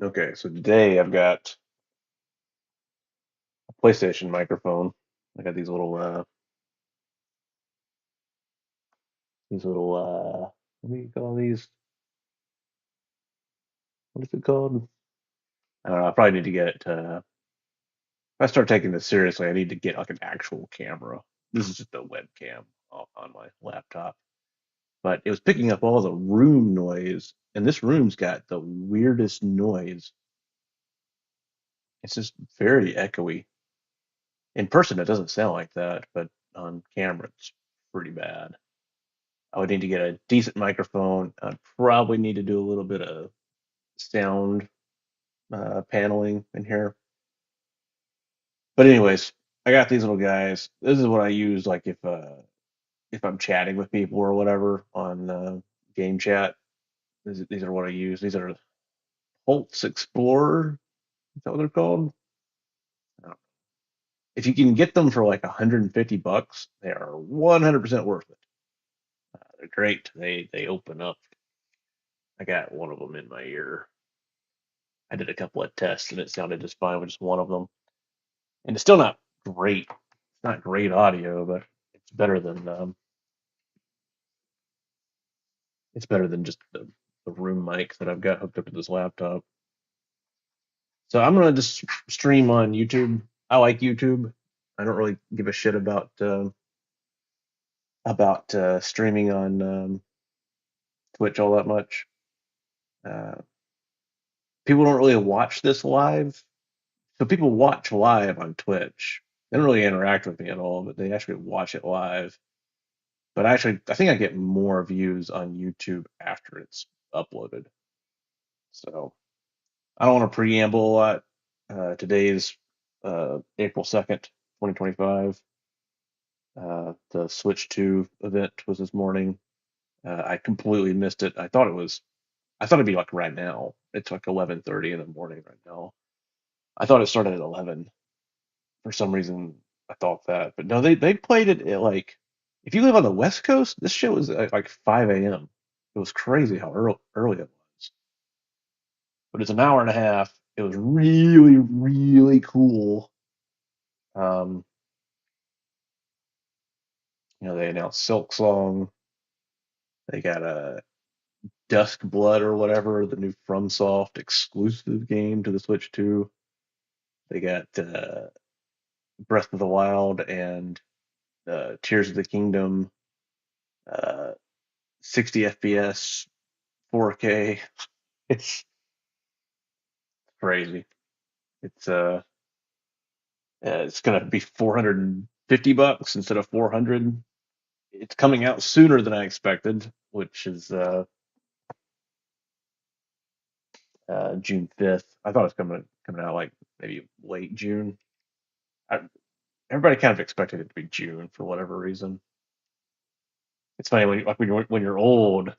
Okay, so today I've got a PlayStation microphone. I got these little what do you call these? What is it called? I don't know. I probably need to get if I start taking this seriously, I need to get like an actual camera. This is just a webcam on my laptop. But it was picking up all the room noise, and this room's got the weirdest noise. It's just very echoey. In person, it doesn't sound like that, but on camera, it's pretty bad. I would need to get a decent microphone. I'd probably need to do a little bit of sound paneling in here. But anyways, I got these little guys. This is what I use like if I'm chatting with people or whatever on game chat. These are what I use. These are Pulse Explorer. Is that what they're called? No. If you can get them for like 150 bucks, they are 100% worth it. They're great. They open up. I got one of them in my ear. I did a couple of tests and it sounded just fine with just one of them. And it's still not great. It's not great audio, but it's better than just the room mic that I've got hooked up to this laptop. So I'm gonna just stream on YouTube. I like YouTube. I don't really give a shit about streaming on Twitch all that much. Uh, People don't really watch this live, so people watch live on Twitch. They don't really interact with me at all, but they actually watch it live. But actually, I think I get more views on YouTube after it's uploaded. So I don't want to preamble a lot. Today is April 2nd, 2025. The Switch 2 event was this morning. I completely missed it. I thought it'd be like right now. It's like 11:30 in the morning right now. I thought it started at 11. For some reason, I thought that, but no, they played it at like, if you live on the West Coast, this shit was at like 5 a.m. It was crazy how early it was. But it's an hour and a half. It was really, really cool. Um, they announced Silk Song. They got a Dusk Blood or whatever, the new FromSoft exclusive game to the Switch 2. They got Breath of the Wild and Tears of the Kingdom, uh, 60 FPS, 4K. It's crazy. It's it's gonna be 450 bucks instead of 400. It's coming out sooner than I expected, which is June 5th. I thought it was coming out like maybe late June. I, Everybody kind of expected it to be June for whatever reason. It's funny when you're old.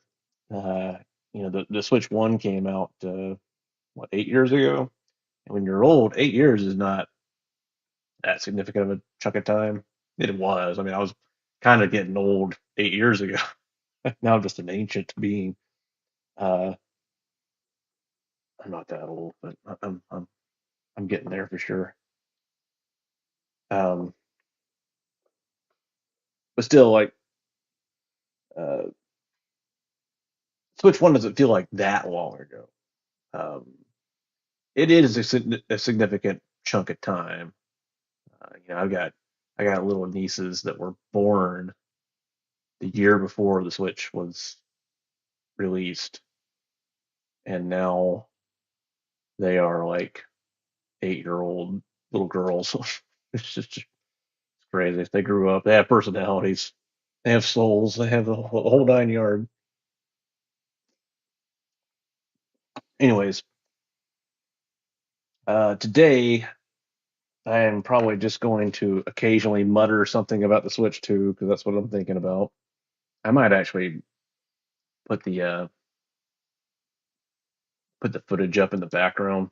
Uh, the Switch One came out what, 8 years ago, and when you're old, 8 years is not that significant of a chunk of time. It was. I mean, I was kind of getting old 8 years ago. Now I'm just an ancient being. Uh, I'm not that old, but I'm getting there for sure. Um, but still, like uh, Switch One doesn't feel like that long ago. Um, it is a significant chunk of time. I got little nieces that were born the year before the Switch was released, and now they are like 8-year-old little girls. It's just crazy. They grew up. They have personalities. They have souls. They have the whole 9 yard. Anyways, today I am probably just going to occasionally mutter something about the Switch 2 because that's what I'm thinking about. I might actually put the footage up in the background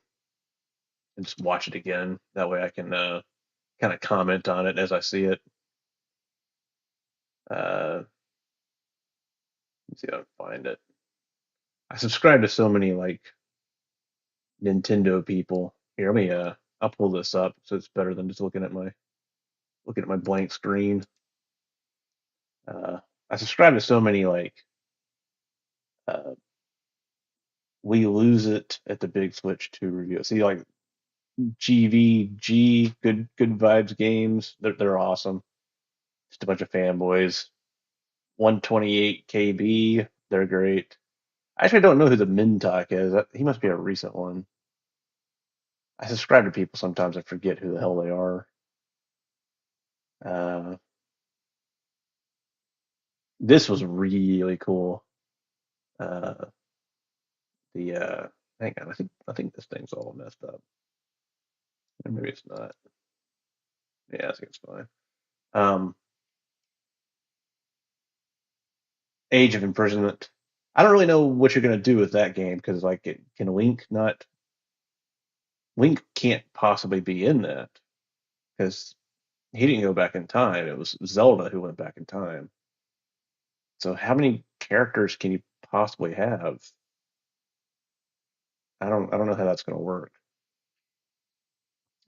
and just watch it again. That way I can kind of comment on it as I see it. Let's see if I can find it. I subscribe to so many like Nintendo people. Here, let me I'll pull this up so it's better than just looking at my blank screen. Uh, I subscribe to so many like uh, we lose it at the Big Switch 2 review. See like GVG, good vibes games. They're awesome. Just a bunch of fanboys. 128 KB, they're great. I actually don't know who the Mintok is. He must be a recent one. I subscribe to people sometimes. I forget who the hell they are. Uh, this was really cool. Uh, the hang on, I think this thing's all messed up. Or maybe it's not. Yeah, I think it's fine. Um, Age of Imprisonment. I don't really know what you're gonna do with that game because like it can Link can't possibly be in that because he didn't go back in time. It was Zelda who went back in time. So how many characters can you possibly have? I don't know how that's gonna work.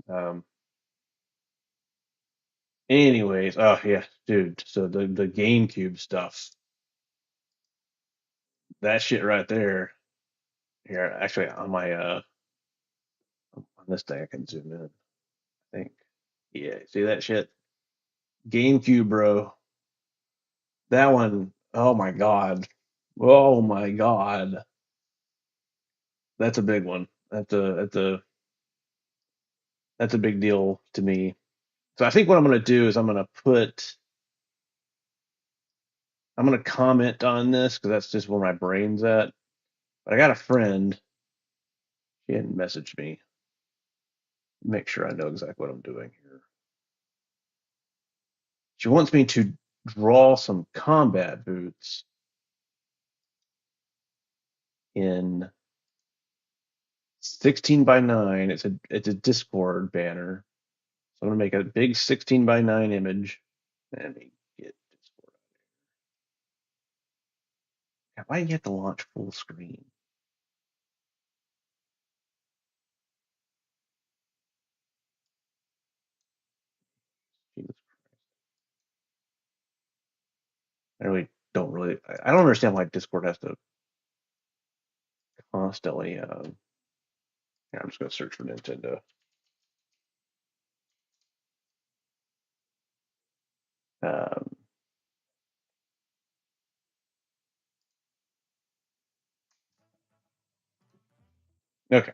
Um, Anyways, oh yeah, dude. So the GameCube stuff, that shit right there. Here, actually, on this thing, I can zoom in. I think, yeah. See that shit? GameCube, bro. That one. Oh my god. Oh my god. That's a big one. That's a big deal to me. So I think what I'm gonna do is I'm gonna comment on this because that's just where my brain's at. But I got a friend. She hadn't messaged me. Make sure I know exactly what I'm doing here. She wants me to draw some combat boots in 16 by 9. It's a Discord banner. So I'm gonna make a big 16 by 9 image. Let me get Discord. Why do you have to launch full screen? Jesus, I really don't really. I don't understand why Discord has to constantly. Yeah, I'm just gonna search for Nintendo. Um, okay,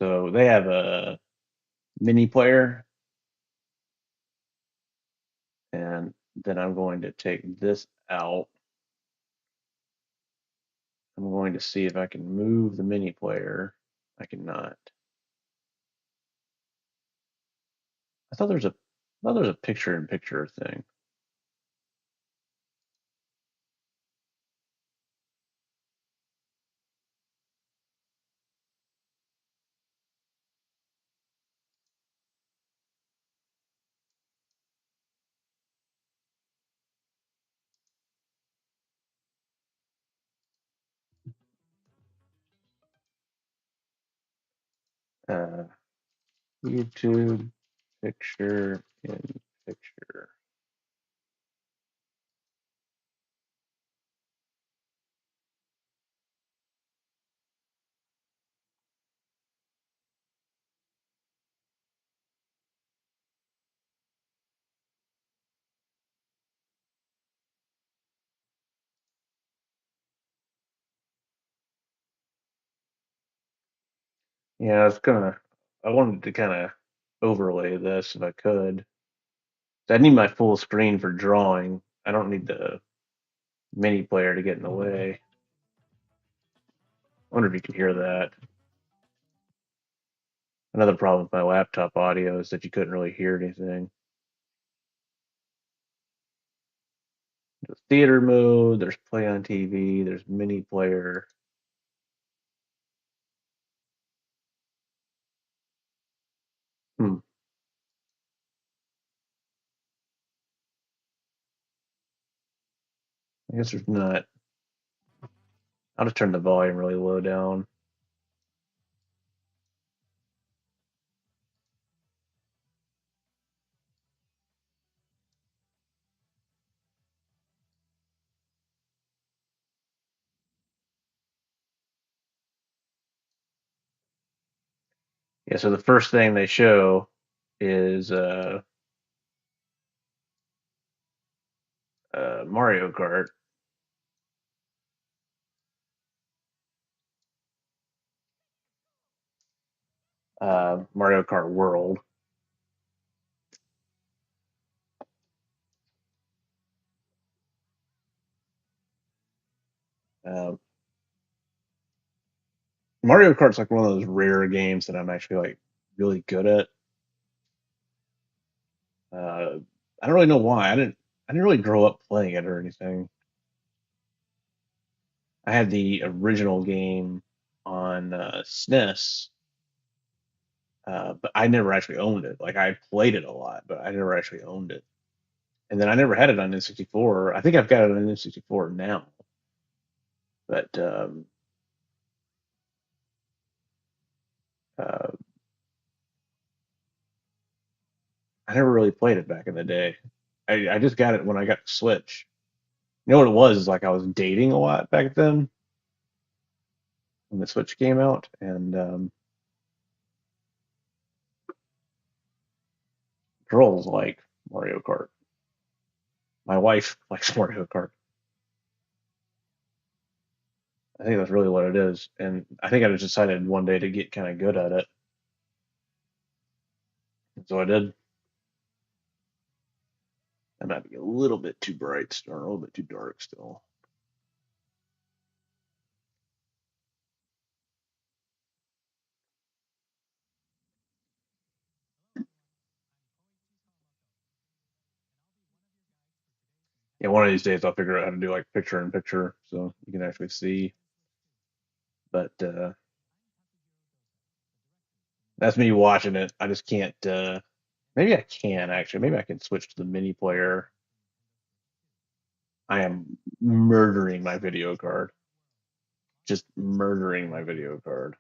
so they have a mini player, and then I'm going to take this out. I'm going to see if I can move the mini player. I cannot. I thought there's a I thought there's a picture-in-picture thing. Uh, YouTube picture in picture. Yeah, I wanted to kind of overlay this if I could. I need my full screen for drawing. I don't need the mini player to get in the way. I wonder if you could hear that. Another problem with my laptop audio is that you couldn't really hear anything. There's theater mode, there's play on TV, there's mini player. Hmm. I guess there's not. I'll just turn the volume really low down. Yeah, so the first thing they show is Mario Kart, Mario Kart World. Uh, Mario Kart's like one of those rare games that I'm actually like really good at. I don't really know why. I didn't really grow up playing it or anything. I had the original game on SNES, but I never actually owned it. Like I played it a lot, but I never actually owned it. And then I never had it on N64. I think I've got it on N64 now, but uh, I never really played it back in the day. I just got it when I got the Switch. You know what it was? Is like I was dating a lot back then when the Switch came out, and girls like Mario Kart. My wife likes Mario Kart. I think that's really what it is, and I think I just decided one day to get kind of good at it, and so I did. That might be a little bit too bright, still, or a little bit too dark still. Yeah, one of these days I'll figure out how to do like picture in picture so you can actually see. But that's me watching it. I just can't. Maybe I can actually. Maybe I can switch to the mini player. I am murdering my video card. Just murdering my video card.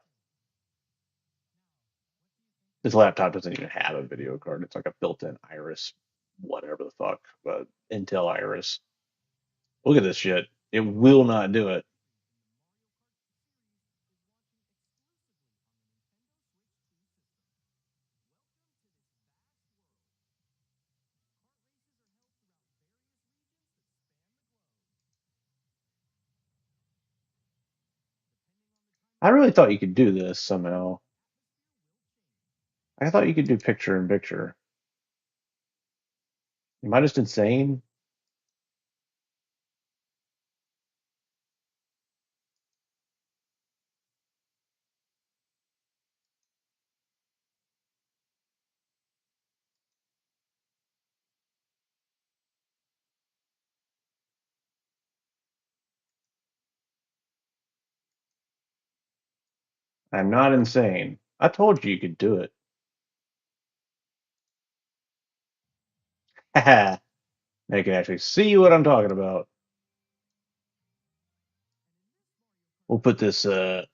This laptop doesn't even have a video card. It's like a built-in Iris, whatever the fuck, but Intel Iris. Look at this shit. It will not do it. I really thought you could do this somehow. I thought you could do picture in picture. Am I just insane? I'm not insane. I told you you could do it. Haha. Now you can actually see what I'm talking about. We'll put this up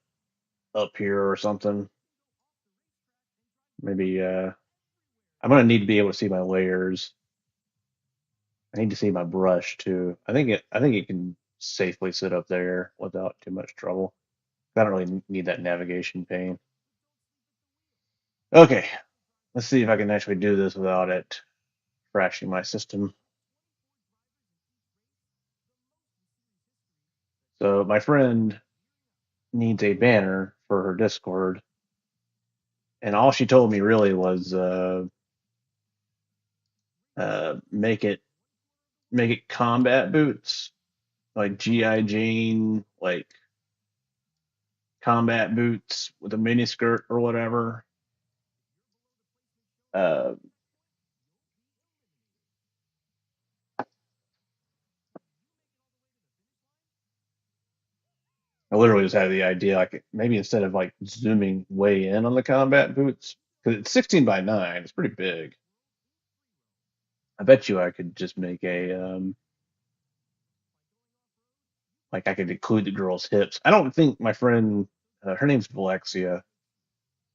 here or something. Maybe I'm gonna need to be able to see my layers. I need to see my brush too. I think it can safely sit up there without too much trouble. I don't really need that navigation pane. Okay, let's see if I can actually do this without it crashing my system. So my friend needs a banner for her Discord, and all she told me really was make it combat boots, like GI Jane, like combat boots with a mini skirt or whatever. Uh, I literally just had the idea, like maybe instead of like zooming way in on the combat boots, because it's 16 by 9, it's pretty big. I bet you I could just make like I could include the girl's hips. I don't think my friend, her name's Valexia.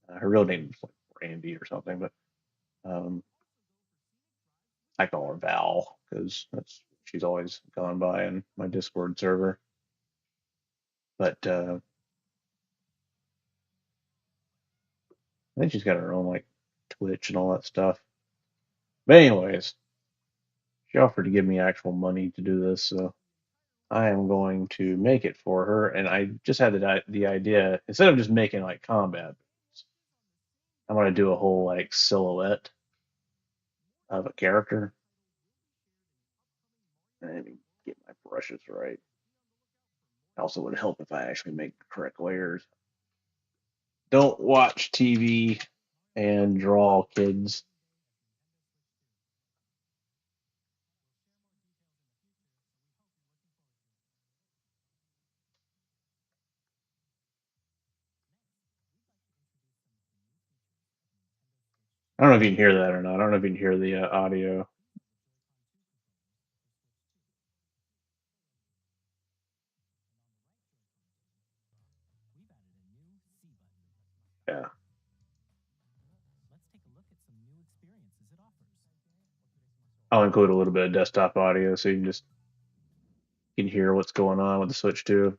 Her real name's like Randy or something, but um, I call her Val because that's she's always gone by in my Discord server. But I think she's got her own like Twitch and all that stuff. But anyways, she offered to give me actual money to do this, so I am going to make it for her. And I just had the idea, instead of just making like combat, I'm gonna do a whole like silhouette of a character. Let me get my brushes right. Also would help if I actually make the correct layers. Don't watch TV and draw, kids. I don't know if you can hear that or not. I don't know if you can hear the audio. Yeah, I'll include a little bit of desktop audio so you can hear what's going on with the Switch too.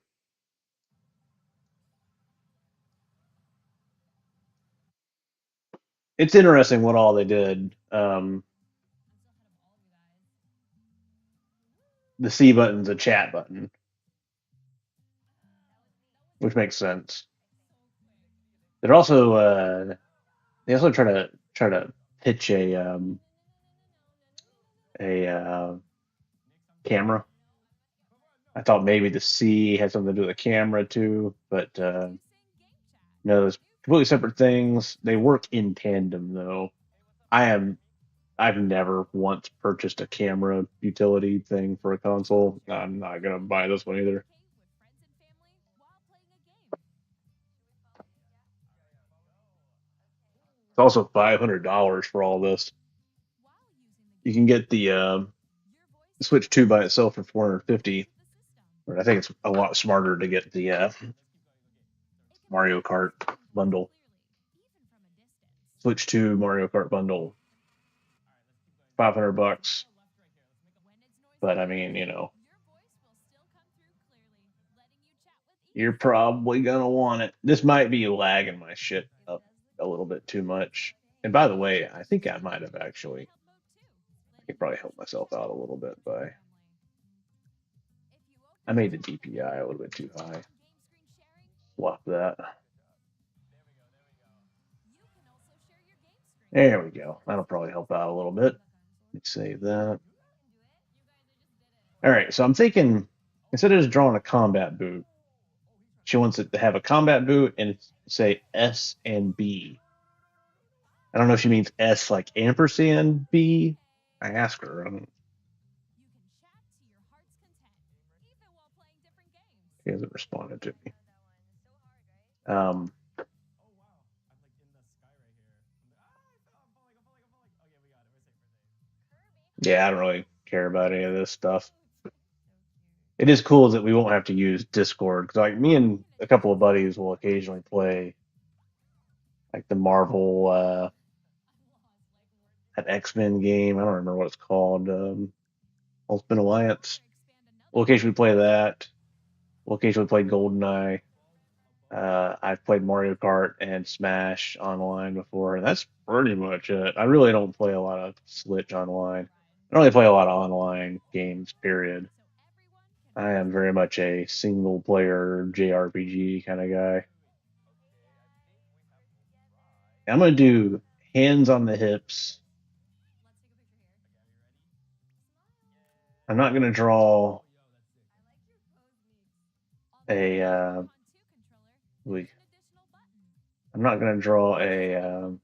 It's interesting what all they did. The C button's a chat button, which makes sense. They're also they also try to pitch a camera. I thought maybe the C had something to do with the camera too, but no, it's completely separate things. They work in tandem though. I am I've never once purchased a camera utility thing for a console. I'm not gonna buy this one either. It's also $500 for all this. You can get the Switch 2 by itself for 450, but I think it's a lot smarter to get the Mario Kart bundle. Switch 2 Mario Kart bundle, $500. But I mean, you're probably gonna want it. This might be lagging my shit up a little bit too much. And by the way, I think I might have actually. I could probably help myself out a little bit by. I made the DPI a little bit too high. Swap that. There we go. That'll probably help out a little bit. Let's save that. All right, so I'm thinking instead of just drawing a combat boot, she wants it to have a combat boot and say S and B. I don't know if she means S like ampersand B. I asked her. She hasn't responded to me. Um, yeah, I don't really care about any of this stuff. It is cool that we won't have to use Discord because like me and a couple of buddies will occasionally play like the Marvel that X-Men game. I don't remember what it's called. Ultimate Alliance. We'll occasionally play that. We'll occasionally play GoldenEye. I've played Mario Kart and Smash online before, and that's pretty much it. I really don't play a lot of Switch online. I don't really play a lot of online games, period. I am very much a single player JRPG kind of guy. I'm going to do hands on the hips. I'm not going to draw a. I'm not going to draw a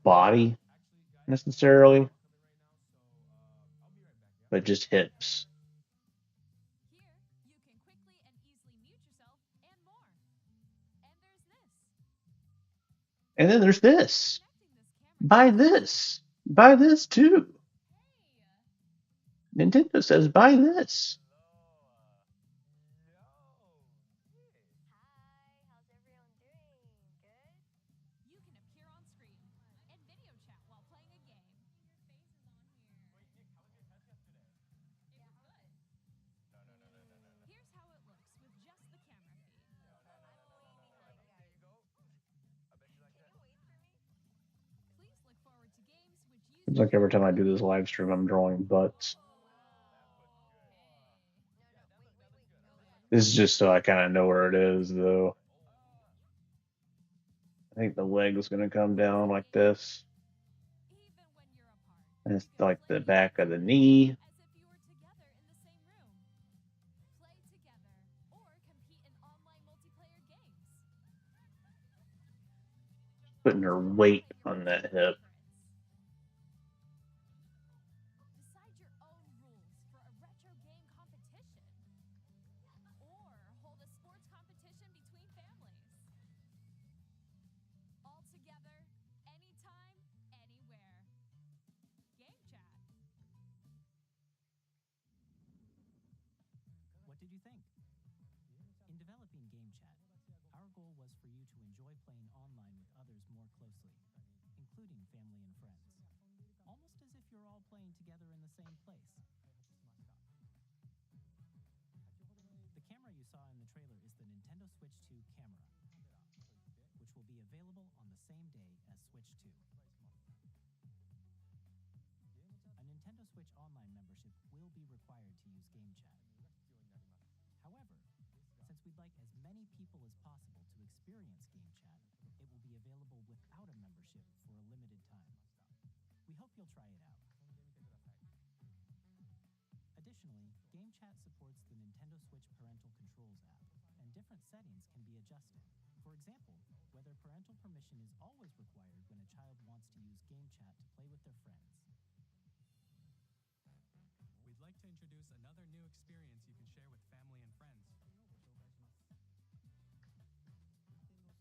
body necessarily, but just hips. And then there's this. Buy this. Buy this too. Nintendo says buy this. Seems like every time I do this live stream, I'm drawing butts. This is just so I kind of know where it is, though. I think the leg is going to come down like this. And it's like the back of the knee. Putting her weight on that hip. What did you think? In developing Game Chat, our goal was for you to enjoy playing online with others more closely, including family and friends, almost as if you're all playing together in the same place. The camera you saw in the trailer is the Nintendo Switch 2 camera, which will be available on the same day as Switch 2. A Nintendo Switch Online membership will be required to use Game Chat. However, since we'd like as many people as possible to experience Game Chat, it will be available without a membership for a limited time. We hope you'll try it out. Additionally, Game Chat supports the Nintendo Switch Parental Controls app, and different settings can be adjusted. For example, whether parental permission is always required when a child wants to use Game Chat to play with their friends. We'd like to introduce another new experience you can share with family and friends.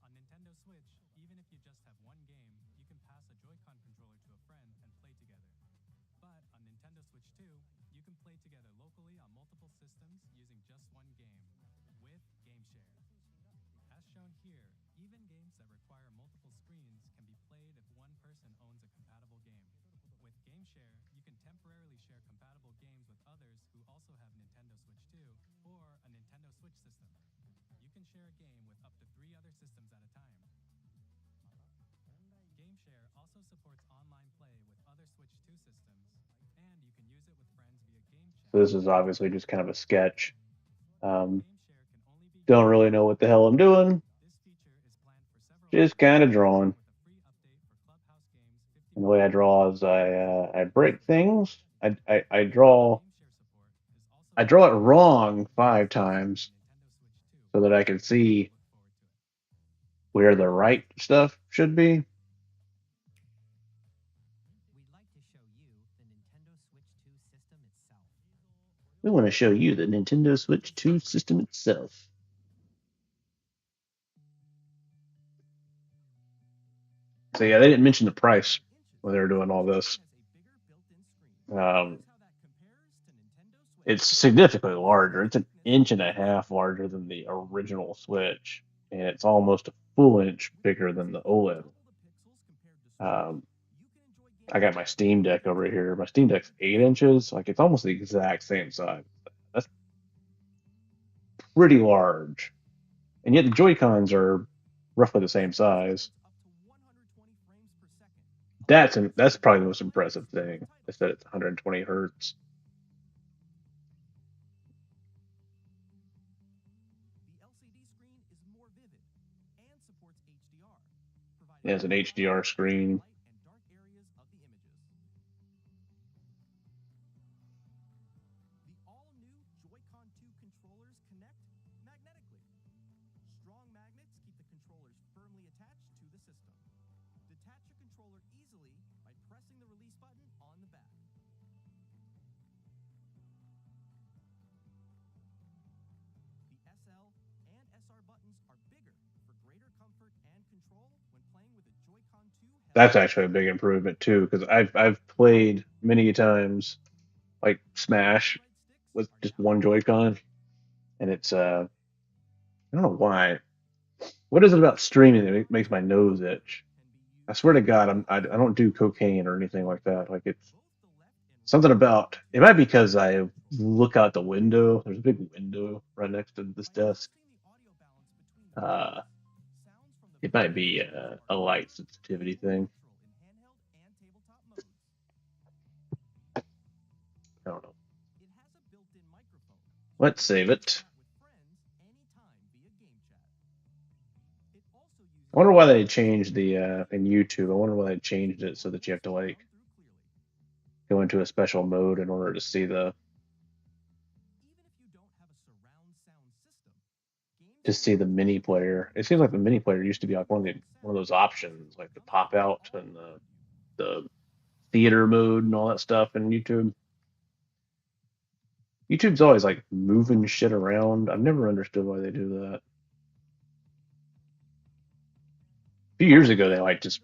On Nintendo Switch, even if you just have one game, you can pass a Joy-Con controller to a friend and play together. But on Nintendo Switch 2, you can play together locally on multiple systems using just one game, with Game Share. As shown here, even games that require multiple screens can be played if one person owns a compatible game. With Game Share, you can temporarily share compatible games with others who also have Nintendo Switch 2 or a Nintendo Switch system. You can share a game with up to 3 other systems at a time. Game Share also supports online play with other Switch 2 systems, and you can use it with friends via Game Chat. So this is obviously just kind of a sketch. Game Share can only be Don't really know what the hell I'm doing. This feature is planned for several Just kind of months, drawing. with a free update for Clubhouse Games 50. And the way I draw is I break things. I draw Game Share support is also I draw it wrong 5 times Nintendo Switch 2. so that I can see Look forward to it. where the right stuff should be. We'd like to show you the Nintendo Switch 2 system itself. We want to show you the Nintendo Switch 2 system itself. So yeah, they didn't mention the price when they were doing all this. It's significantly larger. It's an inch and a half larger than the original Switch, and it's almost a full inch bigger than the OLED. I got my Steam Deck over here. My Steam Deck's 8 inches. Like, it's almost the exact same size. That's pretty large. And yet the Joy-Cons are roughly the same size. That's probably the most impressive thing, is that it's 120 hertz. It has an HDR screen. That's actually a big improvement too, because I've played many times like Smash with just one Joy-Con, and it's I don't know why. What is it about streaming that makes my nose itch? I swear to God, I don't do cocaine or anything like that. Like, it's something about it. Might be because I look out the window. There's a big window right next to this desk. Uh, it might be a light sensitivity thing. Let's save it. I wonder why they changed the in YouTube. I wonder why they changed it so that you have to like go into a special mode in order to see the mini player. It seems like the mini player used to be like one of those options, like the pop out and the theater mode and all that stuff in YouTube. YouTube's always like moving shit around. I've never understood why they do that. A few years ago, they like just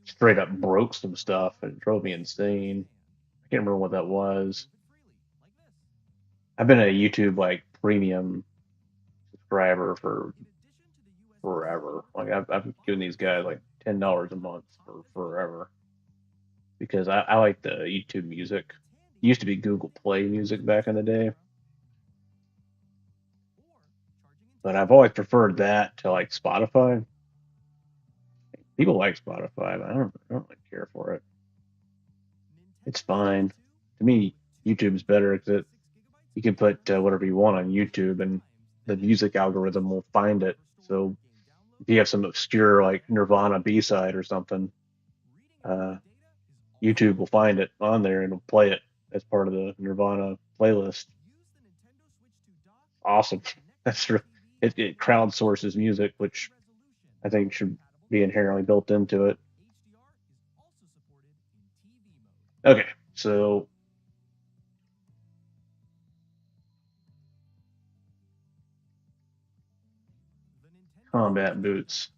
straight up broke some stuff and it drove me insane. I can't remember what that was. I've been a YouTube like premium subscriber for forever. Like I've given these guys like $10 a month for forever because I like the YouTube music. It used to be Google Play Music back in the day, but I've always preferred that to like Spotify. People like Spotify, but I don't really care for it. It's fine. To me, YouTube's better because you can put whatever you want on YouTube, and the music algorithm will find it. So if you have some obscure like Nirvana B side or something, uh, YouTube will find it on there and will play it as part of the Nirvana playlist. Awesome. That's true. It crowdsources music, which I think should be inherently built into it. Okay, so combat boots.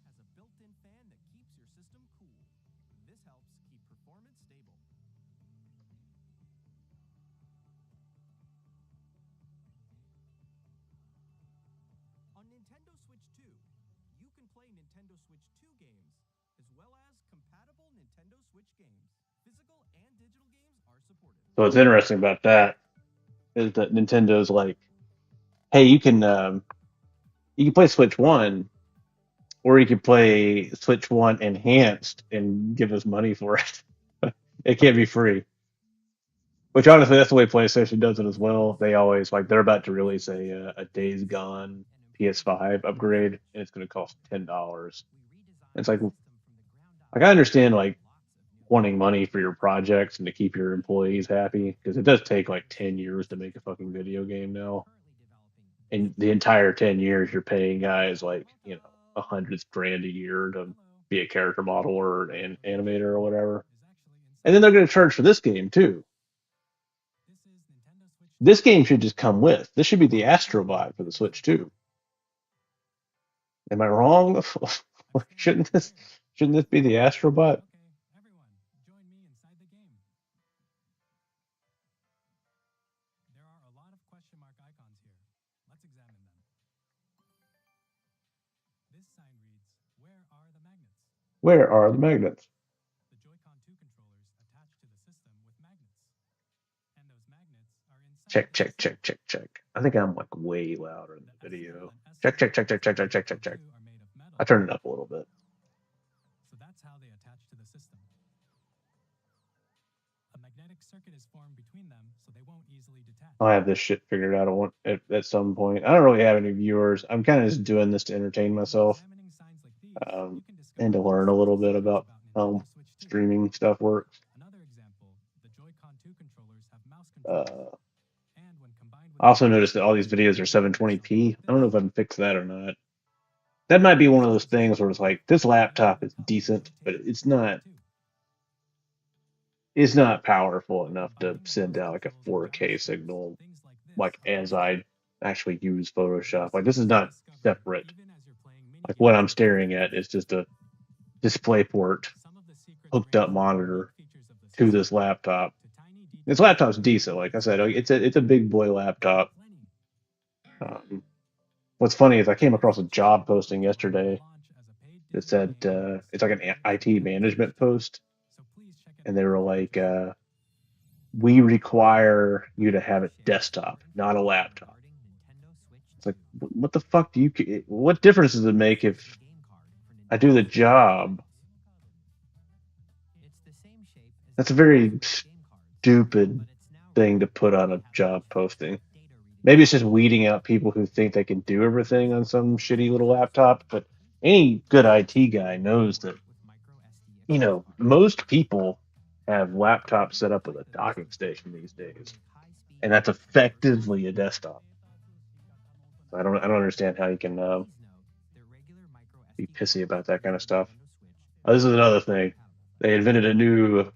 On Nintendo Switch 2, you can play Nintendo Switch 2 games, as well as compatible Nintendo Switch games. Physical and digital games are supported. So what's interesting about that is that Nintendo's like, hey, you can play Switch One, or you can play Switch One enhanced and give us money for it. It can't be free. Which honestly, that's the way PlayStation does it as well. They always like they're about to release a Days Gone PS5 upgrade, and it's going to cost $10. It's like I understand like wanting money for your projects and to keep your employees happy because it does take like 10 years to make a fucking video game now, and the entire 10 years you're paying guys like 100 grand a year to be a character model or an animator or whatever, and then they're going to charge for this game too. This game should just come with. This should be the Astrobot for the Switch too. Am I wrong? shouldn't this be the Astrobot? There are a lot of question mark icons here. Let's examine them. This sign reads, "Where are the magnets?" Where are the magnets? The Joy-Con 2 controllers attach to the system with magnets. And those magnets are inside Check, the check, system. check, check, check. I think I'm like way louder in The the SL video. and Check, SL check, check, of the check, check, check, check, Joy-Con check, check. 2 are made of metal. I turned it up a little bit. So that's how they attach to the system. A magnetic circuit is formed between them, so they won't easily detach. I'll have this shit figured out at some point. I don't really have any viewers. I'm kind of just doing this to entertain myself, Examining signs like these, um, you can discover and to learn a lots little of bit secrets about about how Nintendo Switch 2. streaming stuff works. Another example, the Joy-Con 2 controllers have mouse controls. Uh, And when combined with I also noticed that all these videos are 720p. I don't know if I can fix that or not. That might be one of those things where it's like this laptop is decent, but it's not powerful enough to send out like a 4K signal, like as I actually use Photoshop. Like this is not separate. Like what I'm staring at is just a display port hooked up monitor to this laptop. This laptop's decent. Like I said, it's a big boy laptop. Um, what's funny is I came across a job posting yesterday that said it's like an IT management post, and they were like, "We require you to have a desktop, not a laptop." It's like, what the fuck do you? What difference does it make if I do the job? That's a very stupid thing to put on a job posting. Maybe it's just weeding out people who think they can do everything on some shitty little laptop. But any good IT guy knows that, most people have laptops set up with a docking station these days, and that's effectively a desktop. So I don't understand how you can be pissy about that kind of stuff. Oh, this is another thing. They invented a new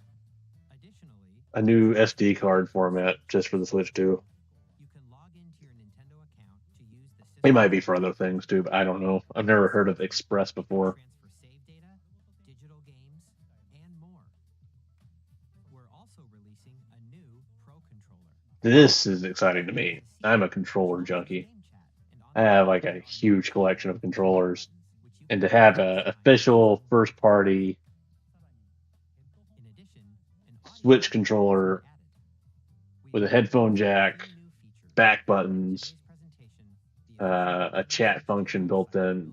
SD card format just for the Switch 2. It might be for other things too, but I don't know. I've never heard of Express before. Transfer save data, digital games, and more. We're also releasing a new Pro controller. This is exciting to me. I'm a controller junkie. I have like a huge collection of controllers, and to have an official first party Switch controller with a headphone jack, back buttons, a chat function built in.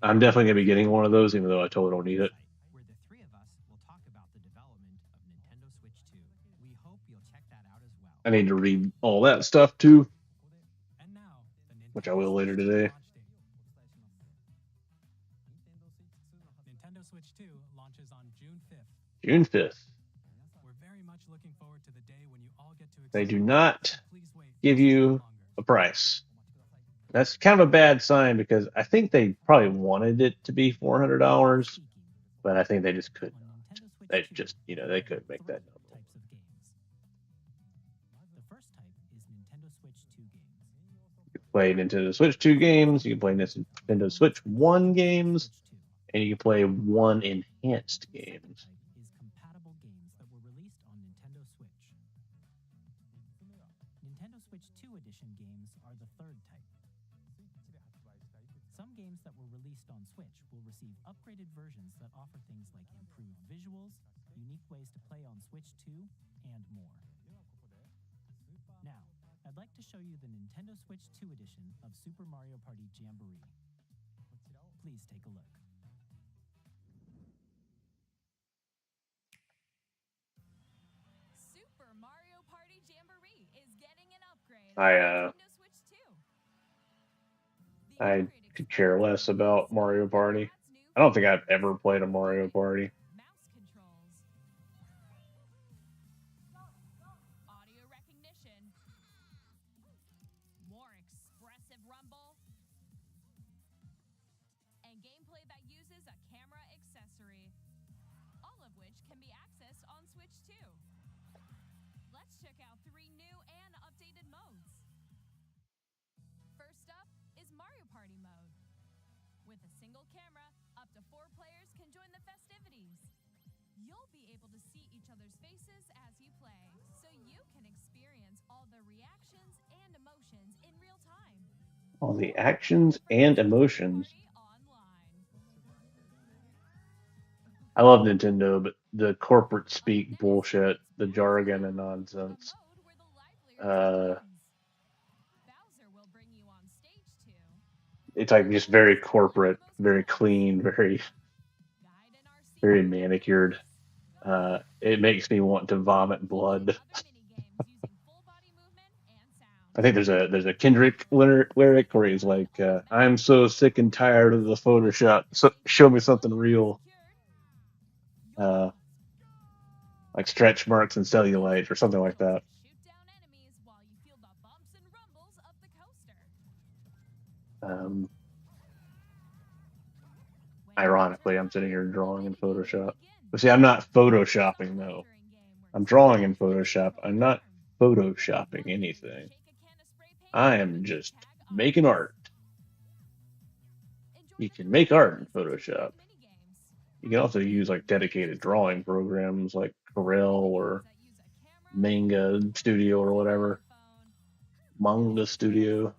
I'm definitely gonna be getting one of those, even though I totally don't need it. Where the three of us will talk about the development of Nintendo Switch 2. We hope you'll check that out as well. I need to read all that stuff too, And now, the which I Nintendo will later Switch 2 today. launch date. Nintendo Switch 2 launches on June 5th. June 5th. We're very much looking forward to the day when you all get to They do experience not it. Please wait give just a bit you longer. a price. That's kind of a bad sign because I think they probably wanted it to be $400, but I think they just could not. They just, they couldn't make that number. Types of games. The first type is Nintendo Switch 2 games. You can play Nintendo Switch 2 games, you can play Nintendo Switch 1 games, and you can play 1 enhanced games. Is compatible games that were released on Nintendo Switch. Nintendo Switch 2 edition games are the third type. Some games that were released on Switch will receive upgraded versions that offer things like improved visuals, unique ways to play on Switch 2, and more. Now, I'd like to show you the Nintendo Switch 2 edition of Super Mario Party Jamboree. Please take a look. Super Mario Party Jamboree is getting an upgrade I, on Nintendo Switch 2. The I upgrade could care less about Mario Party. adds new I don't think I've ever played a Mario Party. mouse controls, audio recognition, more expressive rumble, and gameplay that uses a camera accessory, all of which can be accessed on Switch 2. Let's check out 3 new and updated modes. First up is Mario Party mode. With a single camera, up to 4 players can join the festivities. You'll be able to see each other's faces as you play, so you can experience all the reactions and emotions in real time. All the actions and emotions. Party online. I love Nintendo, but the corporate speak bullshit, the jargon and nonsense. A mode where the livelier Uh, wins. Bowser will bring you on stage 2. it's like just very corporate, very clean, very Guide in our very secret manicured. It makes me want to vomit blood. other mini-games using full body movement and sound. I think there's a Kendrick lyric where he's like, "I'm so sick and tired of the Photoshop. So show me something real, uh, like stretch marks and cellulite or something like that." Shoot down enemies while you feel the bumps and rumbles of the coaster. Um, When ironically, I'm sitting here drawing in Photoshop. But see, I'm not photoshopping though. I'm drawing in Photoshop. I'm not photoshopping anything. I am just making art. You can make art in Photoshop. You can also use like dedicated drawing programs like Corel or Manga Studio or whatever. Manga Studio.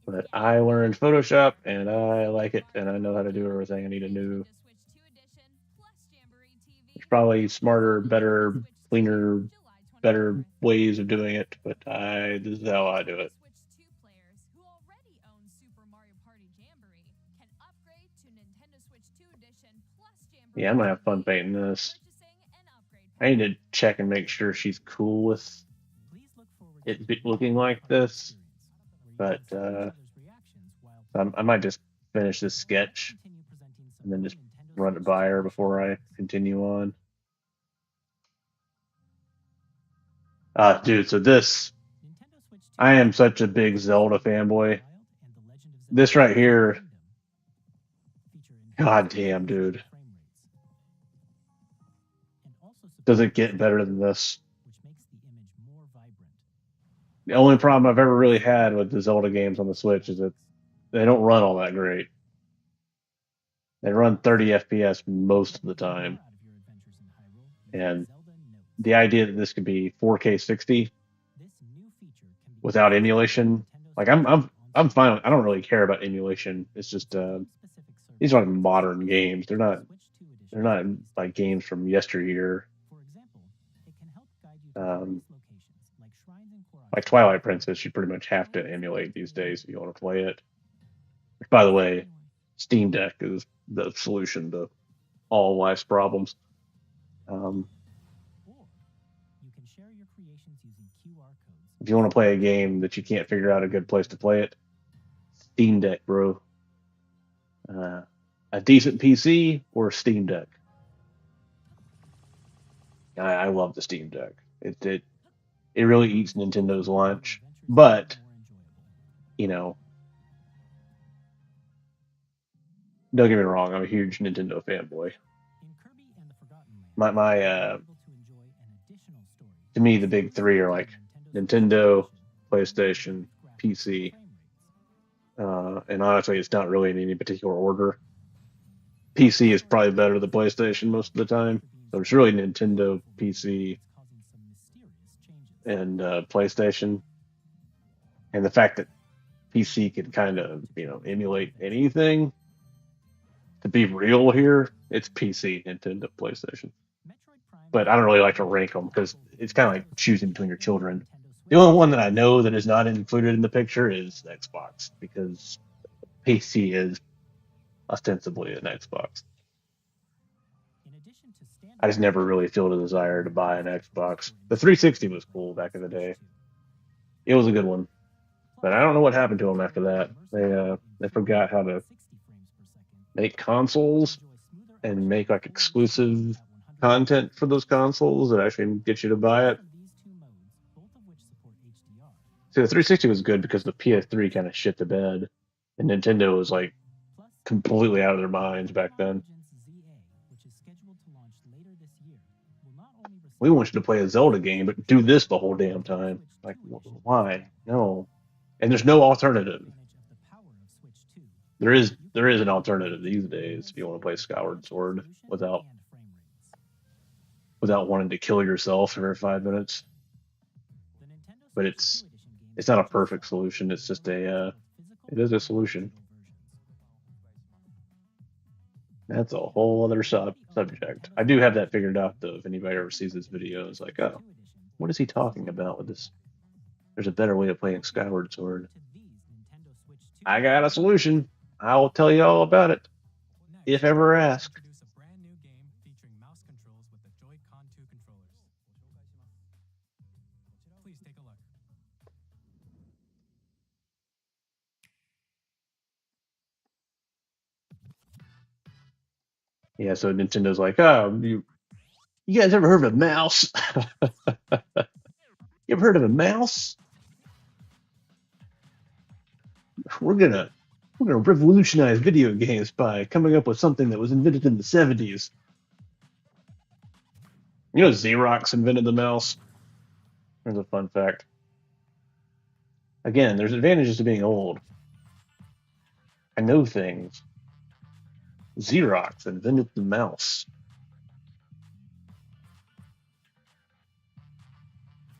But I learned Photoshop and I like it and I know how to do everything I need to do. There's probably smarter, better, cleaner, better ways of doing it, but this is how I do it. Switch 2 players who already own Super Mario Party Jamboree can upgrade to Nintendo Switch 2 Edition plus Jamboree. Yeah, I'm gonna have fun TV, painting this. purchasing an upgrade I need to check and make sure she's cool with it looking like this. But I might just finish this sketch and then just run it by her before I continue on. Dude, so this, I am such a big Zelda fanboy. This right here, god damn, dude. Does it get better than this? The only problem I've ever really had with the Zelda games on the Switch is that they don't run all that great. They run 30 FPS most of the time. And the idea that this could be 4K 60 without emulation, like I'm fine. I don't really care about emulation. It's just these aren't modern games. They're not like games from yesteryear. Like Twilight Princess, you pretty much have to emulate these days if you want to play it. Which, by the way, Steam Deck is the solution to all life's problems. If you want to play a game that you can't figure out a good place to play it, Steam Deck, bro. A decent PC or Steam Deck. I love the Steam Deck. It really eats Nintendo's lunch, but you know, don't get me wrong. I'm a huge Nintendo fanboy. To me, the big three are like Nintendo, PlayStation, PC. And honestly, it's not really in any particular order. PC is probably better than PlayStation most of the time. So it's really Nintendo, PC, and PlayStation. And the fact that PC can kind of, emulate anything. To be real here, it's PC, Nintendo, PlayStation. But I don't really like to rank them because it's kind of like choosing between your children. The only one that I know that is not included in the picture is Xbox because PC is ostensibly an Xbox. I just never really feel the desire to buy an Xbox. The 360 was cool back in the day. It was a good one. But I don't know what happened to them after that. They forgot how to make consoles and make like exclusive content for those consoles that actually get you to buy it. See, the 360 was good because the PS3 kind of shit the bed, and Nintendo was like completely out of their minds back then. We want you to play a Zelda game, but do this the whole damn time. Like, why? No. And there's no alternative. There is an alternative these days if you want to play Skyward Sword without wanting to kill yourself every 5 minutes. But it's not a perfect solution. It's just it is a solution. That's a whole other subject. I do have that figured out though. If anybody ever sees this video, it's like, oh, what is he talking about with this? There's a better way of playing Skyward Sword. I got a solution. I will tell you all about it if ever asked. Yeah, so Nintendo's like, oh, you guys ever heard of a mouse? You ever heard of a mouse? We're gonna revolutionize video games by coming up with something that was invented in the 70s. You know, Xerox invented the mouse. There's a fun fact. Again, there's advantages to being old. I know things. Xerox invented the mouse.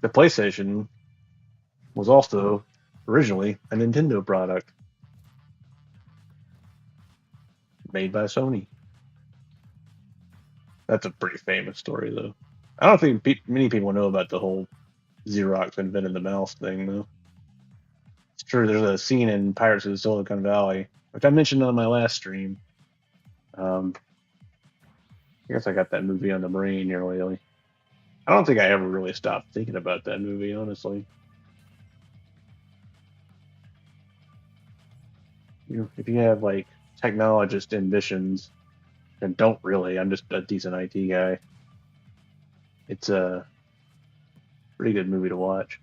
The PlayStation was also originally a Nintendo product made by Sony. That's a pretty famous story, though. I don't think many people know about the whole Xerox invented the mouse thing, though. It's true, there's a scene in Pirates of the Silicon Valley, which I mentioned on my last stream. I guess I got that movie on the brain here lately. I don't think I ever really stopped thinking about that movie, honestly. If you have like technologist ambitions, and don't really, I'm just a decent IT guy. It's a pretty good movie to watch.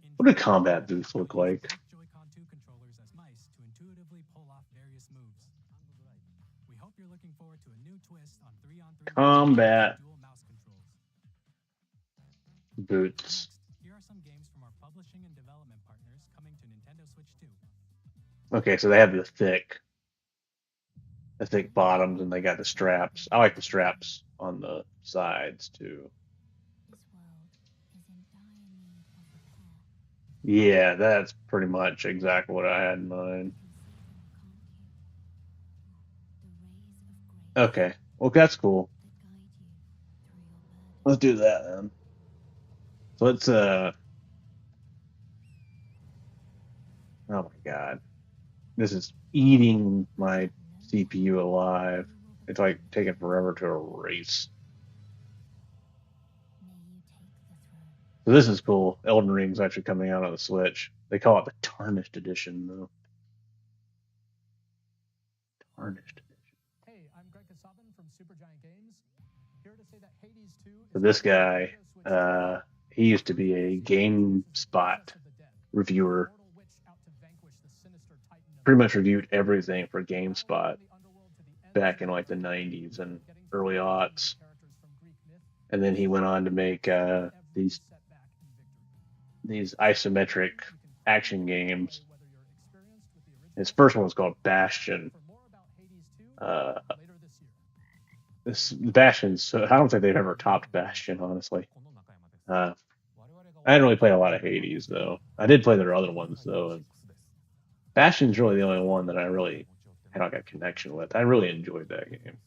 In What do Talkin, combat boots you'll look use like? both Joy-Con 2 controllers as mice to intuitively pull off various moves. We hope you're looking forward to a new twist on 3-on-3 Combat dual mouse controls. boots. Next, here are some games from our publishing and development partners coming to Nintendo Switch 2. Okay, so they have the thick bottoms, and they got the straps. I like the straps on the sides too. This world is in dire need of repair. Yeah, that's pretty much exactly what I had in mind. You can see them, can't you? The rays of grace Okay, well that's cool. that guide you through your burden. Let's do that then. So let's oh my god, this is eating my CPU alive. It's like taking forever to erase. May you take the throne. So this is cool. Elden Ring's actually coming out on the Switch. They call it the Tarnished Edition though. Tarnished. Hey, I'm Greg Kasabin from Supergiant Games. Here to say that Hades 2 So is this coming to guy, Nintendo Switch 2. he used to be a GameSpot reviewer. Pretty much reviewed everything for GameSpot back in like the 90s and early aughts. And then he went on to make these isometric action games. His first one was called Bastion. Bastion's, so I don't think they've ever topped Bastion, honestly. I didn't really play a lot of Hades though. I did play their other ones though, and Bastion's really the only one that I really had like a connection with. I really enjoyed that game.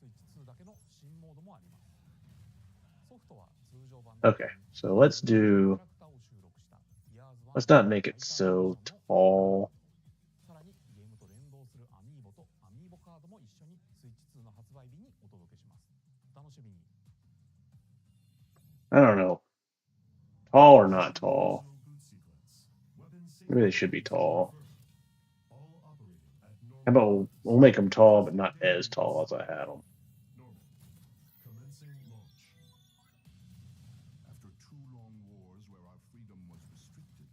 Okay, so let's not make it so tall. I don't know. Tall or not tall? Maybe they should be tall. How about we'll make them tall, but not as tall as I had them. After 2 long wars where our freedom was restricted,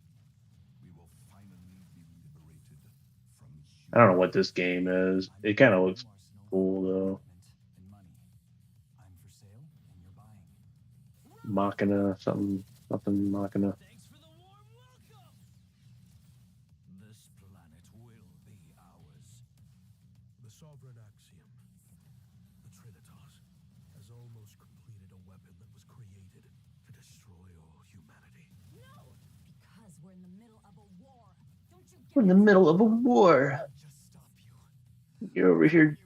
we will finally be liberated from I don't know what this game is. It kind of looks cool though. Machina, something Machina. Thanks for the warm welcome! This planet will be ours. The sovereign axiom, the Trinitas, has almost completed a weapon that was created to destroy all humanity. No! Because we're in the middle of a war. Don't you get We're in the middle of a war. Just stop you. You're over here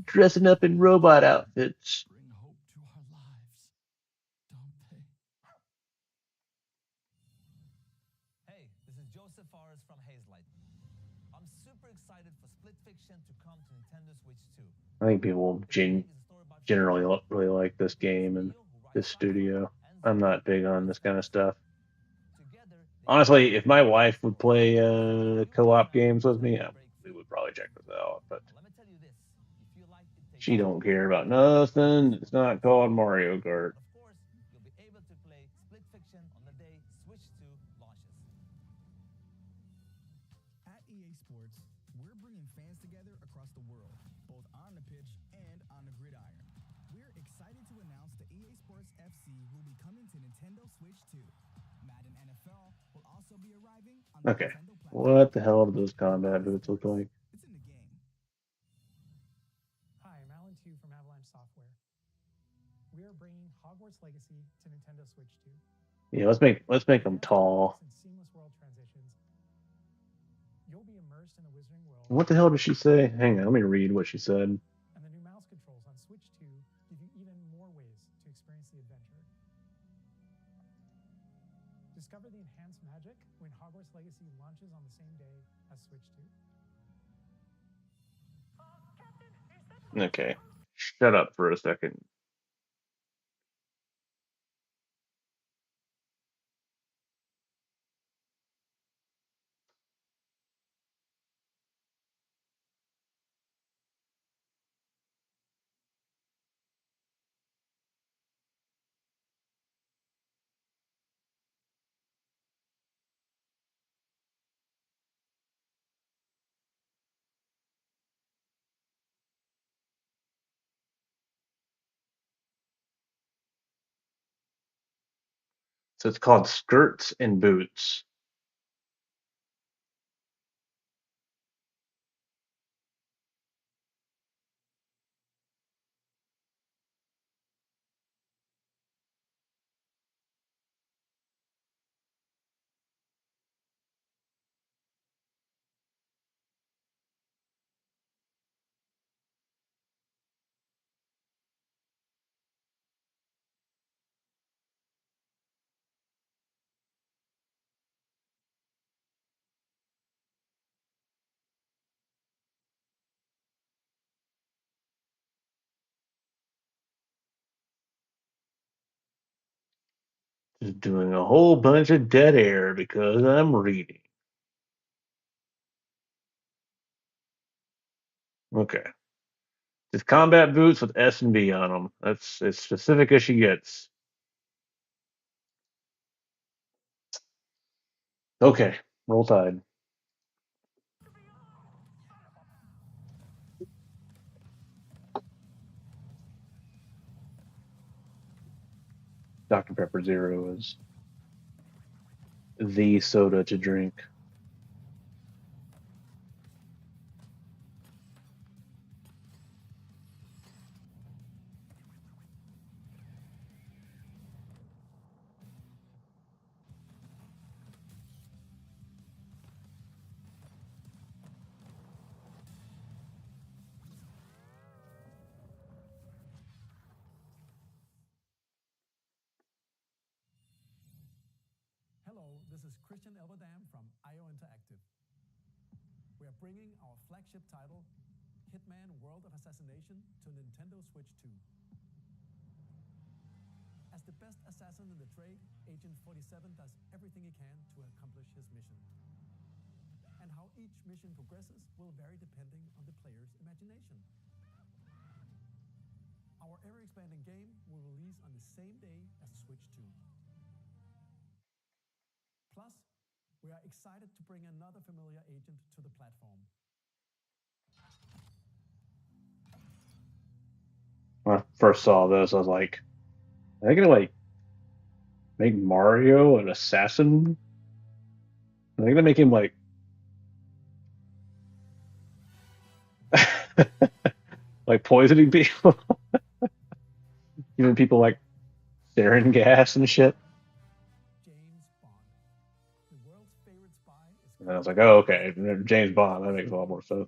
dressing up in robot outfits. Bring hope to our lives, don't they? Hey, this is Joseph Forrest from Hazelight. I'm super excited for Split Fiction to come to Nintendo Switch 2. I think people generally really like this game and this studio. I'm not big on this kind of stuff. Honestly, if my wife would play co-op games with me, we would probably check this out. But she don't care about nothing. It's not called Mario Kart. Of course, you'll be able to play Split Fiction on the day Switch 2 launches. At EA Sports, we're bringing fans together across the world, both on the pitch and on the gridiron. We're excited to announce that EA Sports FC will be coming to Nintendo Switch 2. Madden NFL will also be arriving on the Okay, Nintendo platform. what the hell do those combat boots look like? It's in the game. Hi, I'm Alan Tu from Avalanche Software. We are bringing Hogwarts Legacy to Nintendo Switch 2. Yeah, let's make them tall. And seamless world transitions. You'll be immersed in the Wizarding World. What the hell did she say? Hang on, let me read what she said. And the new mouse controls on Switch 2 give you even more ways to experience the adventure. Discover the enhanced magic when Hogwarts Legacy launches on the same day as Switch 2. Okay. Shut up for a second. So it's called Skirts and Boots. Just doing a whole bunch of dead air because I'm reading. Okay. Just combat boots with S and B on them. That's as specific as she gets. Okay. Roll Tide. Dr. Pepper Zero is the soda to drink. Hello, this is Christian Elverdam from IO Interactive. We are bringing our flagship title, Hitman World of Assassination, to Nintendo Switch 2. As the best assassin in the trade, Agent 47 does everything he can to accomplish his mission. And how each mission progresses will vary depending on the player's imagination. Our ever-expanding game will release on the same day as Switch 2. Plus, we are excited to bring another familiar agent to the platform. When I first saw this, I was like, are they gonna like make Mario an assassin? Are they gonna make him like like poisoning people? Giving people like sarin gas and shit? James Bond. The world's favorite spy is And I was like, oh, okay. James Bond, that makes a lot more sense.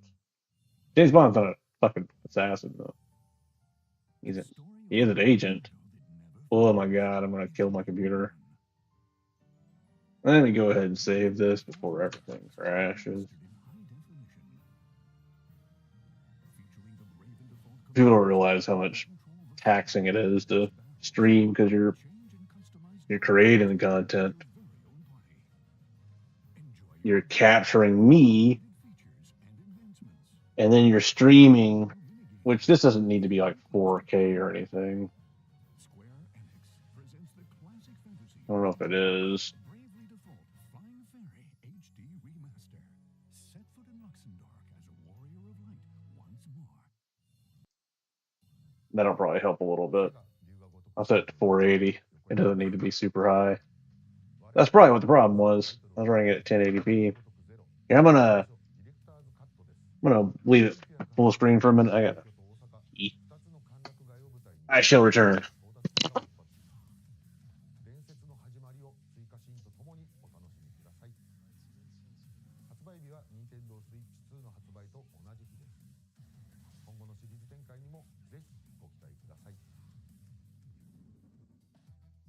James Bond's not a fucking assassin, though. He's a, he is an agent. Oh my god, I'm gonna kill my computer. Let me go ahead and save this before everything crashes. People don't realize how much taxing it is to stream because you're creating the content. You're capturing me, and then you're streaming, which this doesn't need to be like 4K or anything. I don't know if it is. That'll probably help a little bit. I'll set it to 480. It doesn't need to be super high. That's probably what the problem was. I was running it at 1080p. Yeah, I'm gonna leave it full screen for a minute. I shall return.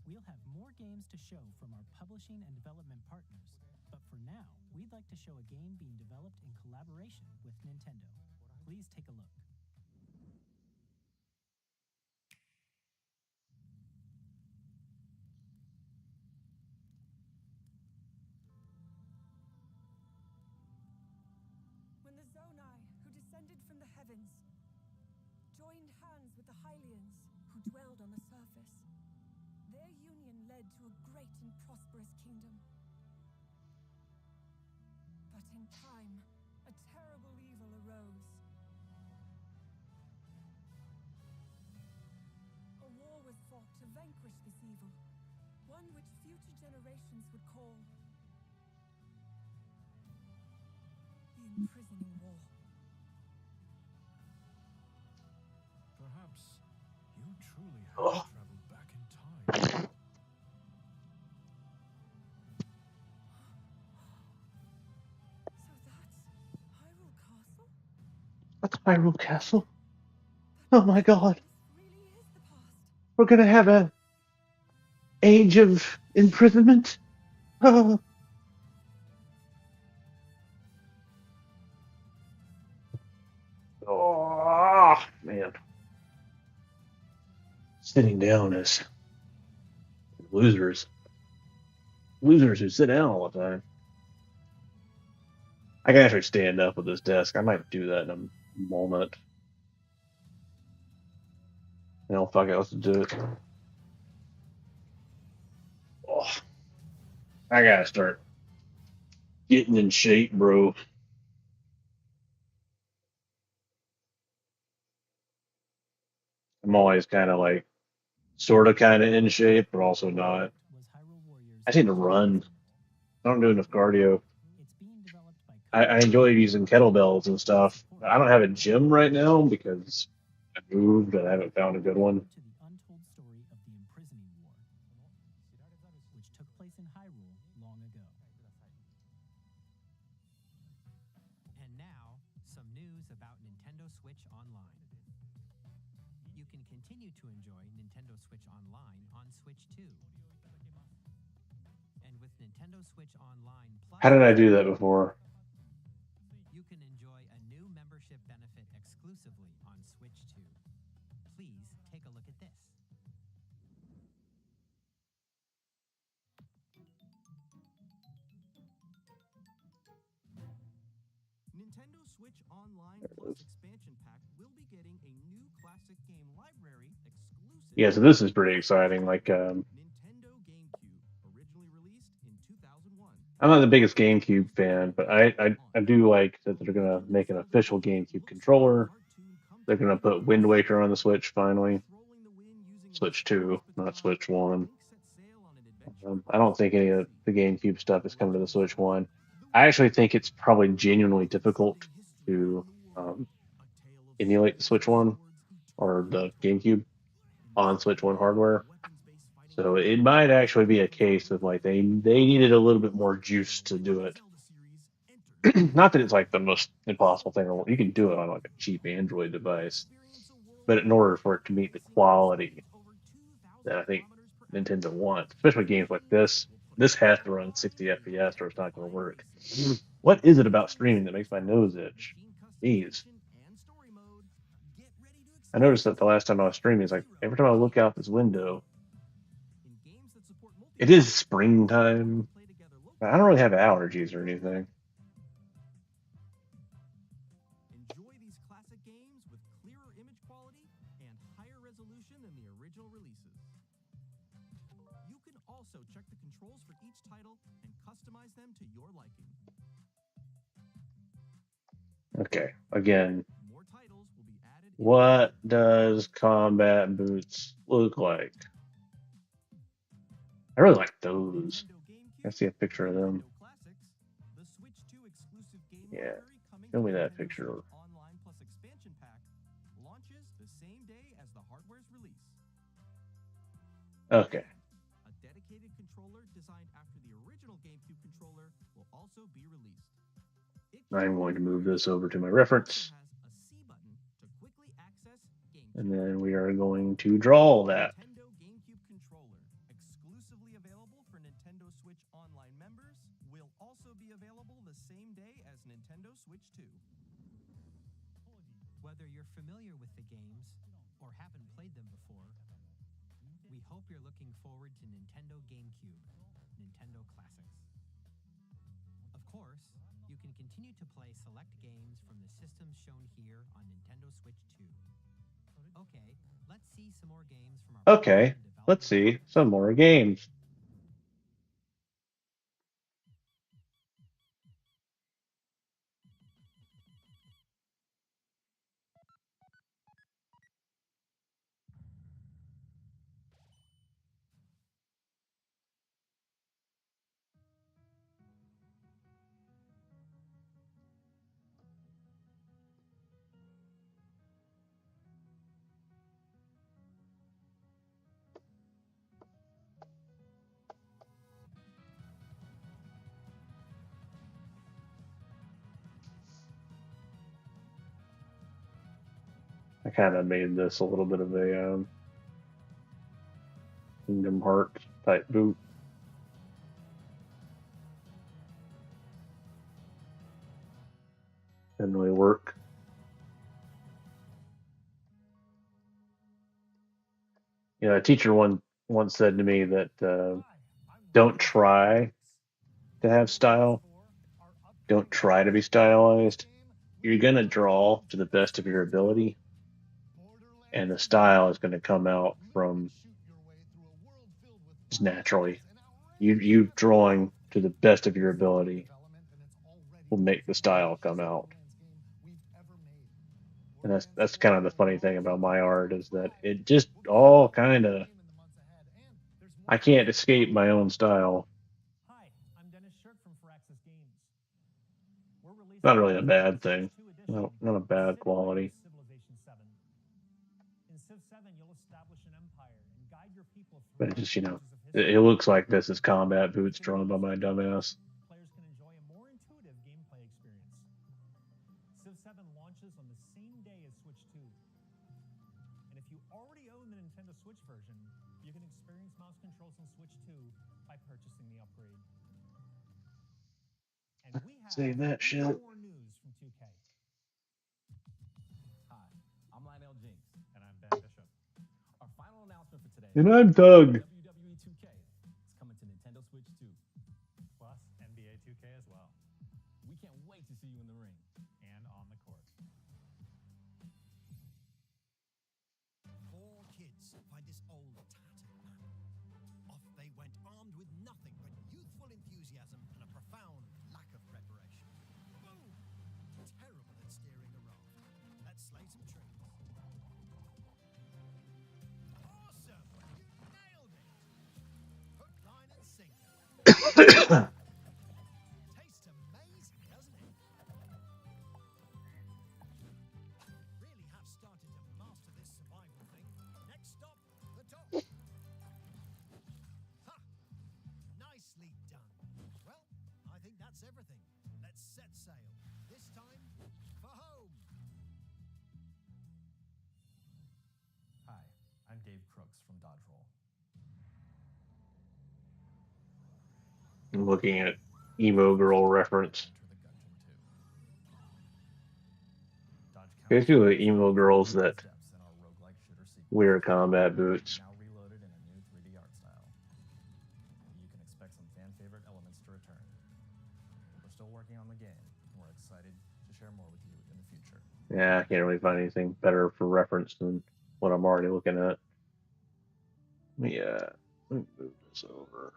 We'll have more games to show from our publishing and development partners, but for now, we'd like to show a game being developed in collaboration with Nintendo. Please take a look. heavens, joined hands with the Hylians who dwelled on the surface. Their union led to a great and prosperous kingdom. But in time, a terrible evil arose. A war was fought to vanquish this evil, one which future generations would call the Imprisoning War. Perhaps you truly have traveled back in time. So that's Hyrule Castle? That's Hyrule Castle. Oh my god. This really is the past. We're gonna have an age of imprisonment. Oh, oh man. Sitting down is losers. Losers who sit down all the time. I can actually stand up with this desk. I might do that in a moment. No, fuck it, let's do it. Oh, I gotta start getting in shape, bro. I'm always kind of like, sort of kind of in shape, but also not. I just need to run. I don't do enough cardio. I enjoy using kettlebells and stuff. I don't have a gym right now because I moved and I haven't found a good one. To the untold story of the Imprisoning War, which took place in Hyrule long ago. And now, some news about Nintendo Switch Online. You can continue to enjoy Nintendo Switch Online on Switch 2. And with Nintendo Switch Online Plus, How did I do that before? you can enjoy a new membership benefit exclusively on Switch 2. Please take a look at this. Nintendo Switch Online Plus expansion pack will be getting a new classic game library exclusive. Yeah, so this is pretty exciting. Like, Nintendo GameCube, originally released in 2001. I'm not the biggest GameCube fan, but I do like that they're gonna make an official GameCube controller. They're gonna put Wind Waker on the Switch finally. Switch 2, not Switch 1. I don't think any of the GameCube stuff is coming to the Switch 1. I actually think it's probably genuinely difficult to emulate the Switch 1 or the GameCube on Switch 1 hardware. So it might actually be a case of like they needed a little bit more juice to do it. Not that it's like the most impossible thing in the world. You can do it on like a cheap Android device, but in order for it to meet the quality that I think Nintendo wants, especially games like this has to run 60 FPS or it's not going to work. What is it about streaming that makes my nose itch? Jeez. I noticed that the last time I was streaming, it's like every time I look out this window, it is springtime. I don't really have allergies or anything. Enjoy these classic games with clearer image quality and higher resolution than the original releases. You can also check the controls for each title and customize them to your liking. Okay, again, More titles will be added. what does combat boots look like? I really like those. I see a picture of them. The Switch 2 exclusive game Yeah, library coming show me to that Nintendo picture. Switch Online Plus expansion pack launches the same day as the hardware's release. Okay, A dedicated controller designed after the original GameCube controller will also be released. I'm going to move this over to my reference, Has a C button to quickly access game and then we are going to draw that. Nintendo GameCube controller, exclusively available for Nintendo Switch Online members, will also be available the same day as Nintendo Switch 2. Whether you're familiar with the games or haven't played them before, we hope you're looking forward to Nintendo GameCube, Nintendo Classics. Of course, you can continue to play select games from the systems shown here on Nintendo Switch 2. Okay, let's see some more games from our Okay, let's see some more games. I kind of made this a little bit of a Kingdom Hearts type boot. Didn't really work. You know, a teacher once said to me that don't try to have style. Don't try to be stylized. You're gonna draw to the best of your ability, and the style is going to come out from just naturally. You drawing to the best of your ability will make the style come out. And that's kind of the funny thing about my art is that it just all kind of I can't escape my own style. Hi, I'm Dennis Shirk from Firaxis Games. We're releasing Not really a the bad Switch thing. 2 No, edition, not a bad Civ quality. Civilization 7. In Civ 7, you'll establish an empire and guide your people But throughout it just the ages of it history. looks like this is combat boots drawn by my dumbass. Players can enjoy a more intuitive gameplay experience. Civ 7 launches on the same day as Switch 2. And if you already own the Nintendo Switch version, you can experience mouse controls on Switch 2 by purchasing the upgrade. And we have Save that shit. more news from 2K. Hi, I'm Lionel Jinx. And I'm Ben Bishop. Our final announcement for today. And I'm Doug. WWE 2K is coming to Nintendo Switch 2. Plus NBA 2K as well. We can't wait to see you in the ring. And on the court. Four kids find this old tattered map. Off they went, armed with nothing but youthful enthusiasm and a profound lack of preparation. Boom! Terrible at steering a raft. Let's slay some trees. Awesome! You nailed it! Hook, line, and sinker. Tastes amazing, doesn't it? Really have started to master this survival thing. Next stop, the top. Ha! Nicely done. Well, I think that's everything. Let's set sail. This time, for home. Hi, I'm Dave Crooks from Dodge Roll. I'm looking at emo girl reference. Enter the Gungeon 2. Dodge Basically, the emo girls that steps in our roguelike shooter sequence. wear combat boots. Now reloaded in a new 3D art style. You can expect some fan favorite elements to return. We're still working on the game, and we're excited to share more with you in the future. Yeah, I can't really find anything better for reference than what I'm already looking at. Let me move this over.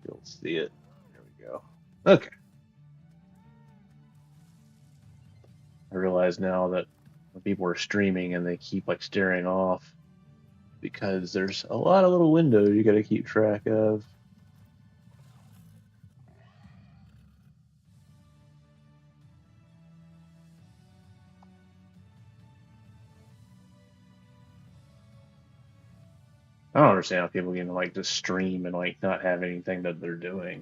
You'll see it. There we go. Okay. I realize now that when people are streaming and they keep like staring off because there's a lot of little windows you got to keep track of. I don't understand how people can like just stream and like not have anything that they're doing.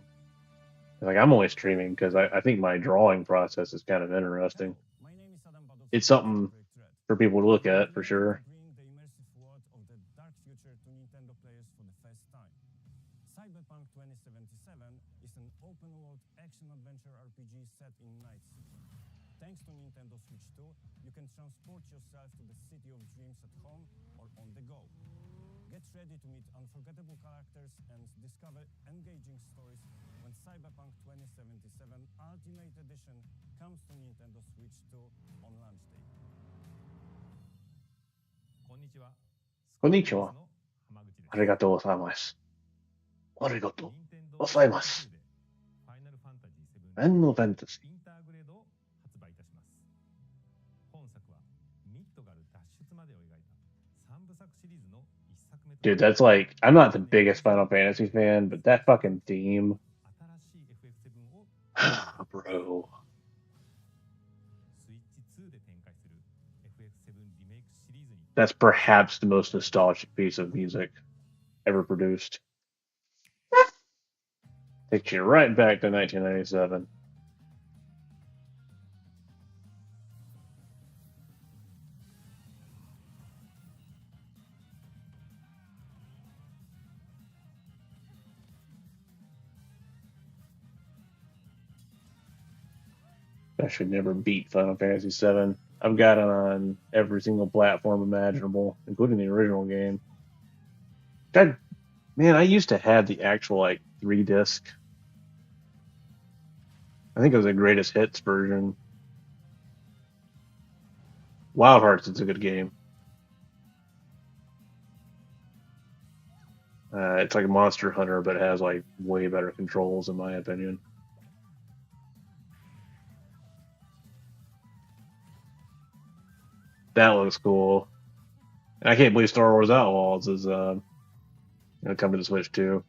Like I'm only streaming because I think my drawing process is kind of interesting. My name is Adam Badowski. It's something for people to look at for sure. Bring the immersive world of the dark future to Nintendo players for the first time. Cyberpunk 2077 is an open-world action-adventure RPG set in Night City. Thanks to Nintendo Switch 2, you can transport yourself to the city of dreams at home or on the go. Get ready to meet unforgettable characters and discover engaging stories when Cyberpunk 2077 Ultimate Edition comes to Nintendo Switch 2 on launch day. こんにちは。こんにちは。の浜口です。ありがとうございます。ありがとう任天堂ございます。でファイナルファンタジー7ファイナルファンタジーインターグレードを発売いたします。本作はミッドガル脱出までを描いた3部作シリーズの1作目と Dude, that's like, I'm not the biggest Final Fantasy fan, but that fucking theme, 新しい FF7 を bro. スイッチ2で展開する FF7 リメイクシリーズに That's perhaps the most nostalgic piece of music ever produced. Takes you right back to 1997. I should never beat Final Fantasy VII. I've got it on every single platform imaginable, including the original game. God, man, I used to have the actual like 3-disc. I think it was the greatest hits version. Wild Hearts is a good game. It's like a Monster Hunter, but it has like way better controls, in my opinion. That looks cool. And I can't believe Star Wars Outlaws is gonna come to the Switch too.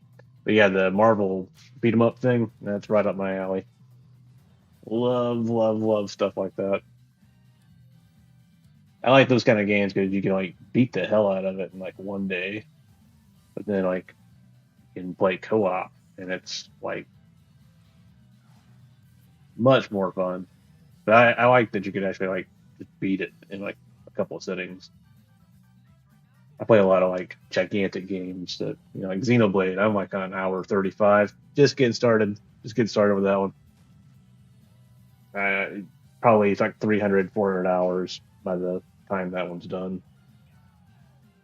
But yeah, the Marvel beat 'em up thing, that's right up my alley. Love, love, love stuff like that. I like those kind of games because you can like beat the hell out of it in like one day, but then like you can play co-op and it's like much more fun. But I like that you can actually like just beat it in like a couple of settings. I play a lot of like gigantic games that like Xenoblade. I'm like on hour 35, just getting started. Just getting started with that one. Probably it's like 300, 400 hours by the time that one's done.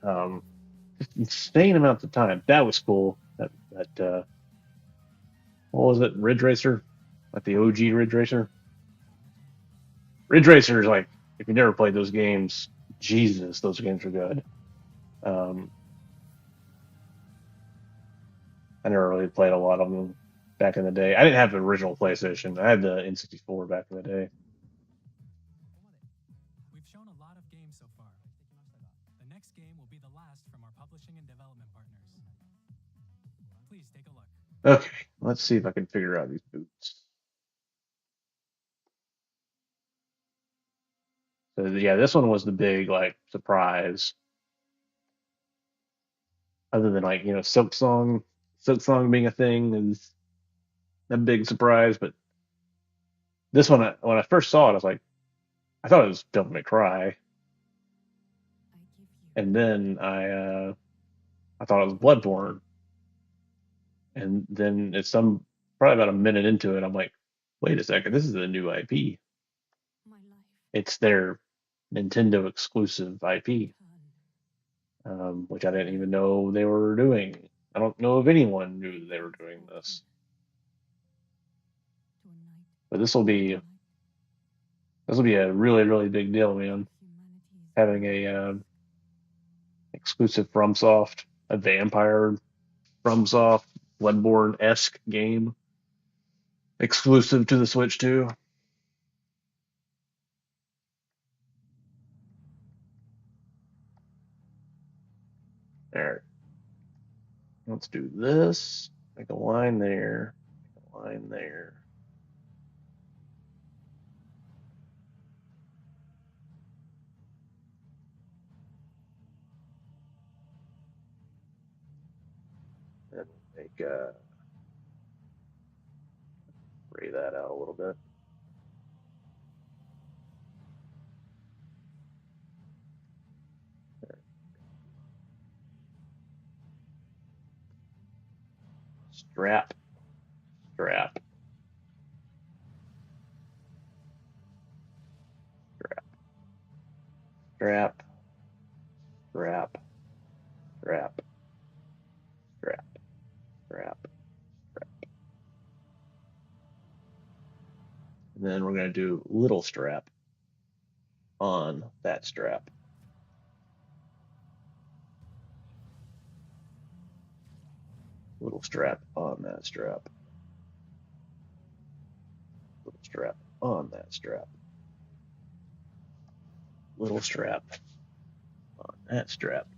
Just insane amounts of time. That was cool. That what was it? Ridge Racer, like the OG Ridge Racer. Ridge Racer is like, if you never played those games, Jesus, those games are good. I never really played a lot of them back in the day. I didn't have the original PlayStation. I had the N64 back in the day. We've shown a lot of games so far. The next game will be the last from our publishing and development partners. Please take a look. Okay, let's see if I can figure out these boots. So yeah, this one was the big like surprise. Other than like Silk Song being a thing is a big surprise. But this one, when I first saw it, I was like, I thought it was Devil May Cry, and then I thought it was Bloodborne, and then it's probably about a minute into it, I'm like, wait a second, this is a new IP. It's their Nintendo exclusive IP, which I didn't even know they were doing. I don't know if anyone knew they were doing this. But this will be a really, really big deal, man. Having a exclusive FromSoft, a vampire FromSoft Bloodborne-esque game, exclusive to the Switch too. All right, let's do this. Make a line there. Make a line there. And make gray that out a little bit. Strap, strap, strap, strap, strap, strap, strap, strap, strap. And then we're going to do little strap on that strap. Little strap on that strap. Little strap on that strap. Little strap on that strap.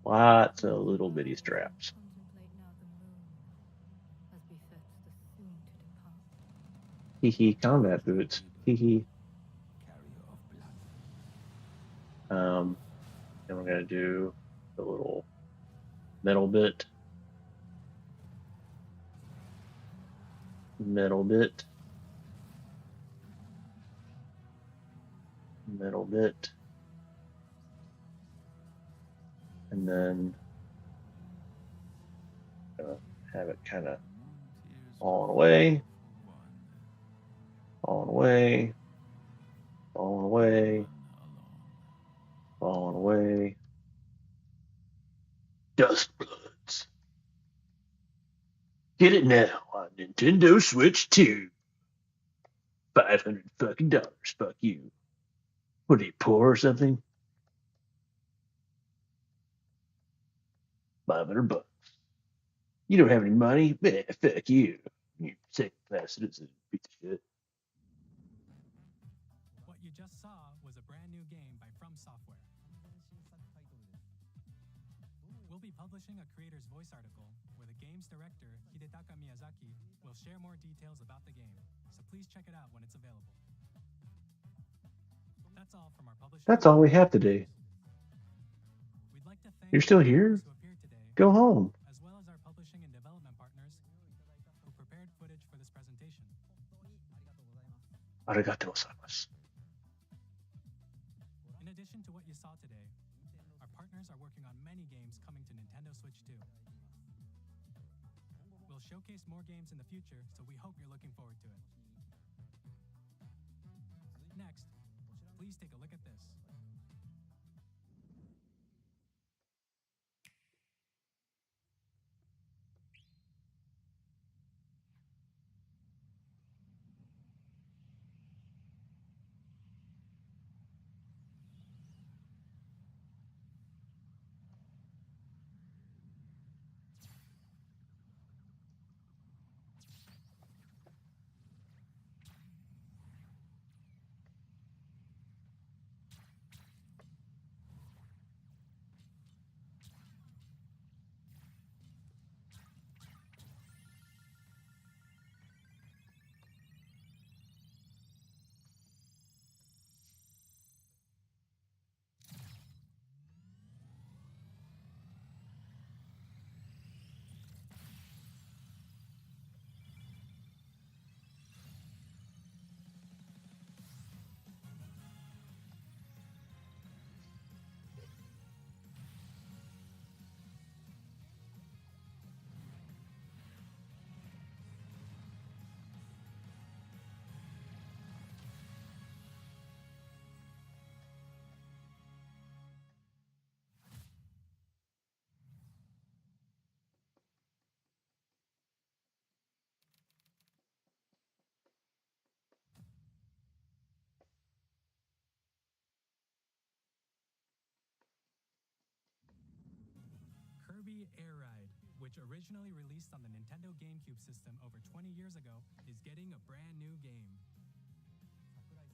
Lots of little bitty straps. Hee hee, combat boots. Hee hee. And we're going to do the little metal bit, metal bit, metal bit, and then have it kind of falling away, falling away, falling away, falling away. Dust Bloods. Get it now on Nintendo Switch 2. $500 fucking dollars. Fuck you. What are you, poor or something? 500 bucks. You don't have any money? Man, fuck you. You second class citizen, piece of shit. What you just saw was a brand new game by From Software. We'll be publishing a creator's voice article where the game's director, Hidetaka Miyazaki, will share more details about the game, so please check it out when it's available. That's all from our publisher. That's all we have today. We'd like to thank You're still the here? creators who appeared today, Go home. as well as our publishing and development partners who prepared footage for this presentation. Arigatou gozaimasu. In addition to what you saw today, our partners are working on many games coming to Nintendo Switch 2. We'll showcase more games in the future, so we hope you're looking forward to it. Next, please take a look at this. Kirby Air Ride, which originally released on the Nintendo GameCube system over 20 years ago, is getting a brand new game.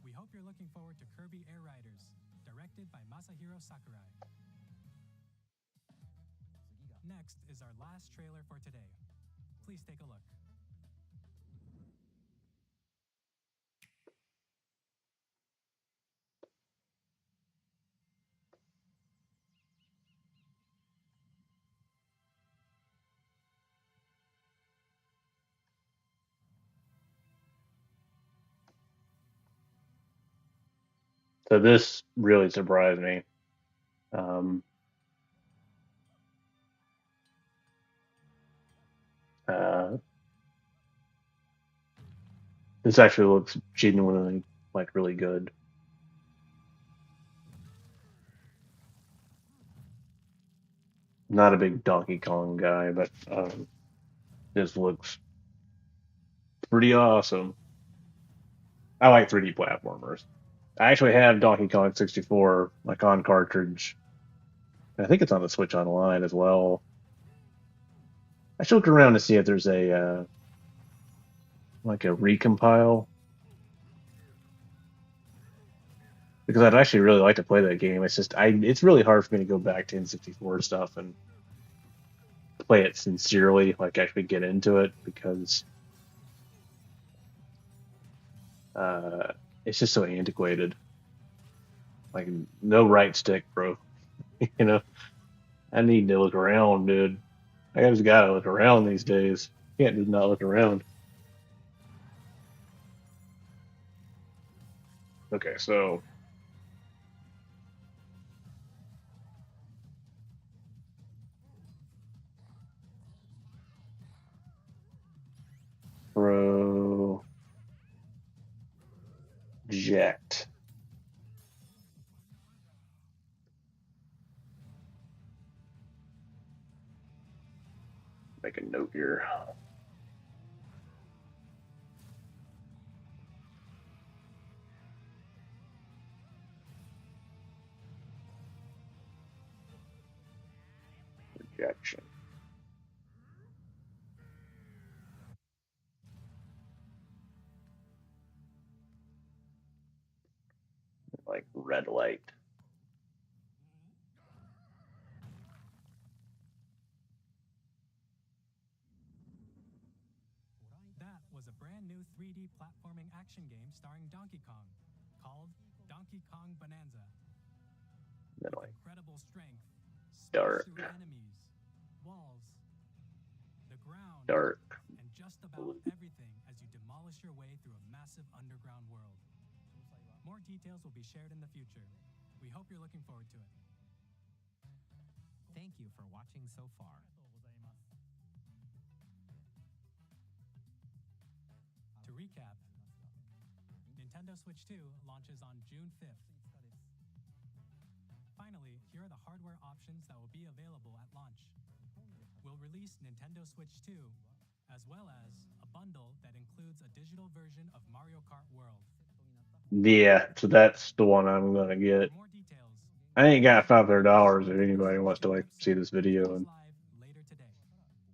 We hope you're looking forward to Kirby Air Riders, directed by Masahiro Sakurai. Next is our last trailer for today. Please take a look. So this really surprised me. Um, this actually looks genuinely like really good. not a big Donkey Kong guy, but this looks pretty awesome. I like 3D platformers. I actually have Donkey Kong 64 like on cartridge. I think it's on the Switch Online as well. I should look around to see if there's a like a recompile because I'd actually really like to play that game. It's just it's really hard for me to go back to N64 stuff and play it sincerely, like actually get into it because uh, it's just so antiquated. Like no right stick, bro. You know, I need to look around, dude. I just gotta look around these days. Can't just not look around. Okay, so project. Make a note here. Projection. Like red light. That was a brand new 3D platforming action game starring Donkey Kong, called Donkey Kong Bonanza. Then With like incredible strength, smash dark, through enemies, walls, the ground, dark and just about blue. everything as you demolish your way through a massive underground world. More details will be shared in the future. We hope you're looking forward to it. Thank you for watching so far. To recap, Nintendo Switch 2 launches on June 5th. Finally, here are the hardware options that will be available at launch. We'll release Nintendo Switch 2, as well as a bundle that includes a digital version of Mario Kart World. Yeah, so that's the one I'm gonna get. For more details, I ain't got $500 if anybody wants to like see this video and live later today.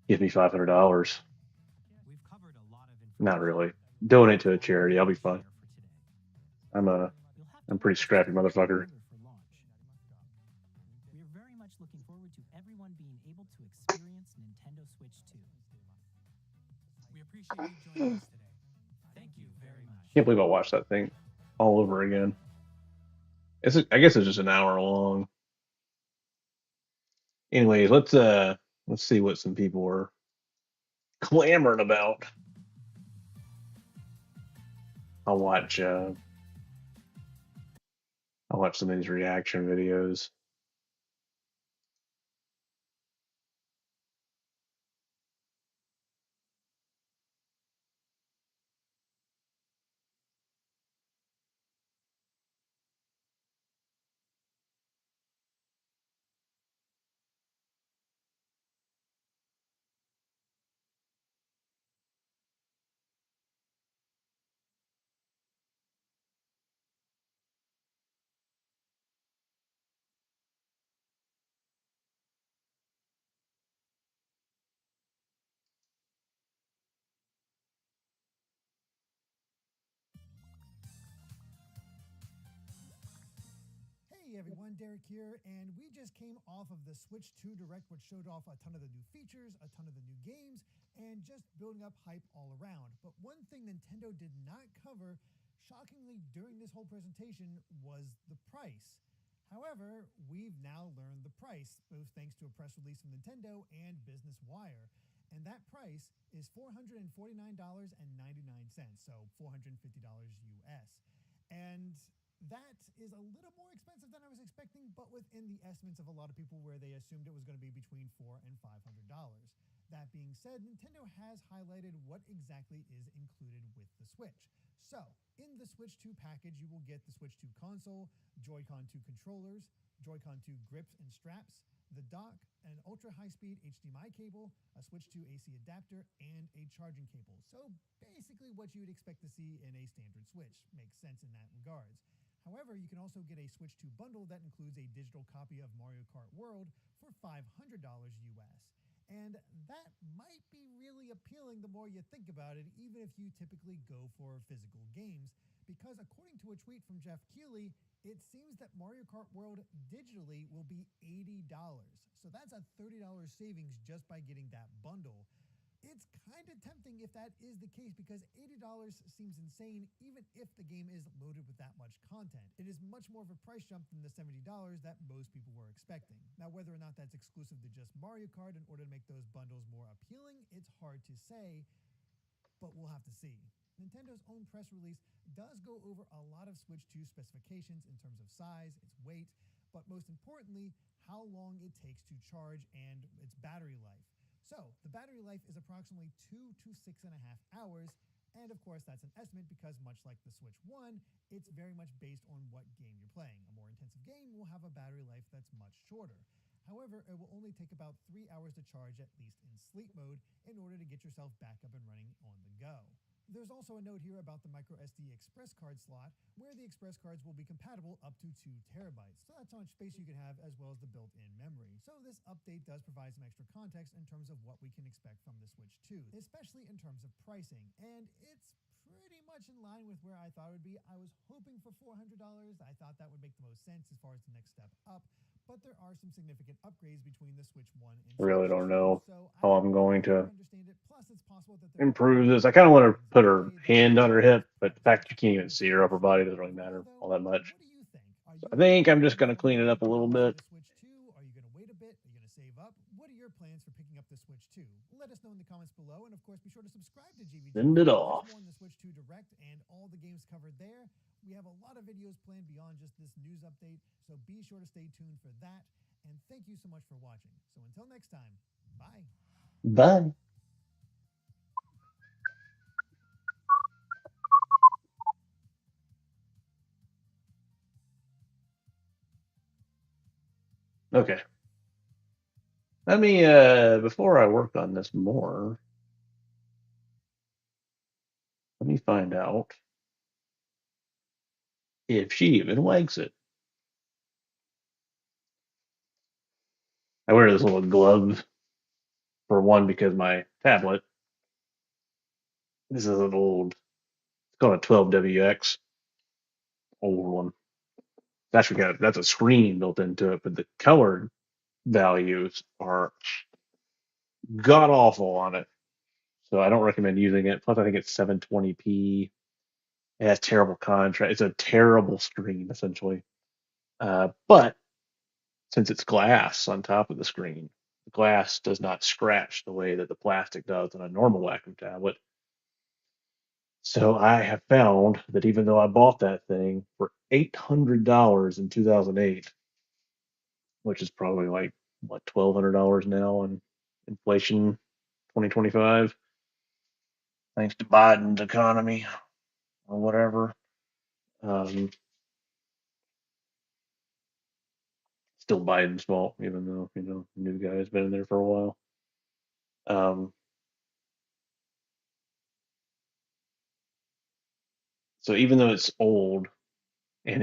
give me $500. We've covered a lot of Not information. really. Donate to a charity. I'll be fine. For today. I'm a pretty scrappy motherfucker. For launch. We are very much looking forward to everyone being able to experience Nintendo Switch 2. We appreciate you joining us today. Thank you very much. Can't believe I watched that thing all over again. I guess it's just an hour long. Anyways, let's see what some people are clamoring about. I'll watch some of these reaction videos. Hey everyone, Derek here, and we just came off of the Switch 2 Direct, which showed off a ton of the new features, a ton of the new games, and just building up hype all around. But one thing Nintendo did not cover, shockingly, during this whole presentation was the price. However, we've now learned the price, both thanks to a press release from Nintendo and Business Wire. And that price is $449.99, so $450 US. And that is a little more expensive than I was expecting, but within the estimates of a lot of people where they assumed it was going to be between $400 and $500. That being said, Nintendo has highlighted what exactly is included with the Switch. So, in the Switch 2 package, you will get the Switch 2 console, Joy-Con 2 controllers, Joy-Con 2 grips and straps, the dock, an ultra high-speed HDMI cable, a Switch 2 AC adapter, and a charging cable. So basically what you would expect to see in a standard Switch. Makes sense in that regards. However, you can also get a Switch 2 bundle that includes a digital copy of Mario Kart World for $500 US. And that might be really appealing the more you think about it, even if you typically go for physical games. Because according to a tweet from Jeff Keighley, it seems that Mario Kart World digitally will be $80. So that's a $30 savings just by getting that bundle. It's kind of tempting if that is the case because $80 seems insane even if the game is loaded with that much content. It is much more of a price jump than the $70 that most people were expecting. Now, whether or not that's exclusive to just Mario Kart in order to make those bundles more appealing, it's hard to say, but we'll have to see. Nintendo's own press release does go over a lot of Switch 2 specifications in terms of size, its weight, but most importantly, how long it takes to charge and its battery life. So, the battery life is approximately 2 to 6.5 hours, and of course that's an estimate because much like the Switch 1, it's very much based on what game you're playing. A more intensive game will have a battery life that's much shorter. However, it will only take about 3 hours to charge, at least in sleep mode, in order to get yourself back up and running on the go. There's also a note here about the microSD express card slot, where the express cards will be compatible up to 2 terabytes. So that's how much space you can have, as well as the built-in memory. So this update does provide some extra context in terms of what we can expect from the Switch 2, especially in terms of pricing. And it's pretty much in line with where I thought it would be. I was hoping for $400. I thought that would make the most sense as far as the next step up. But there are some significant upgrades between the Switch 1 and Switch 2. Really don't know So how I I'm going to understand it. Plus, it's possible that there improve this. I kind of want to put her hand on her hip, but the fact you can't even see her upper body doesn't really matter all that much. What do you think? So I think I'm just going to clean it up a little bit. Switch 2? Are you going to wait a bit? Are you going to save up? What are your plans for picking up the Switch 2? Let us know in the comments below, and of course, be sure to subscribe to GVG. Send it off. More on the Switch 2 Direct and all the games covered there. We have a lot of videos planned beyond just this news update, so be sure to stay tuned for that. And thank you so much for watching. So until next time, bye. Bye. Okay. Let me, before I work on this more, let me find out if she even likes it. I wear this little glove for one because my tablet, this is an old, it's called a 12WX, old one. That's a screen built into it, but the color values are god awful on it. So I don't recommend using it. Plus, I think it's 720p. It has terrible contrast. It's a terrible screen, essentially. But since it's glass on top of the screen, the glass does not scratch the way that the plastic does on a normal Wacom tablet. So I have found that even though I bought that thing for $800 in 2008, which is probably like what $1,200 now in inflation 2025, thanks to Biden's economy or whatever. Still Biden's fault, even though the new guy has been in there for a while. So even though it's old, and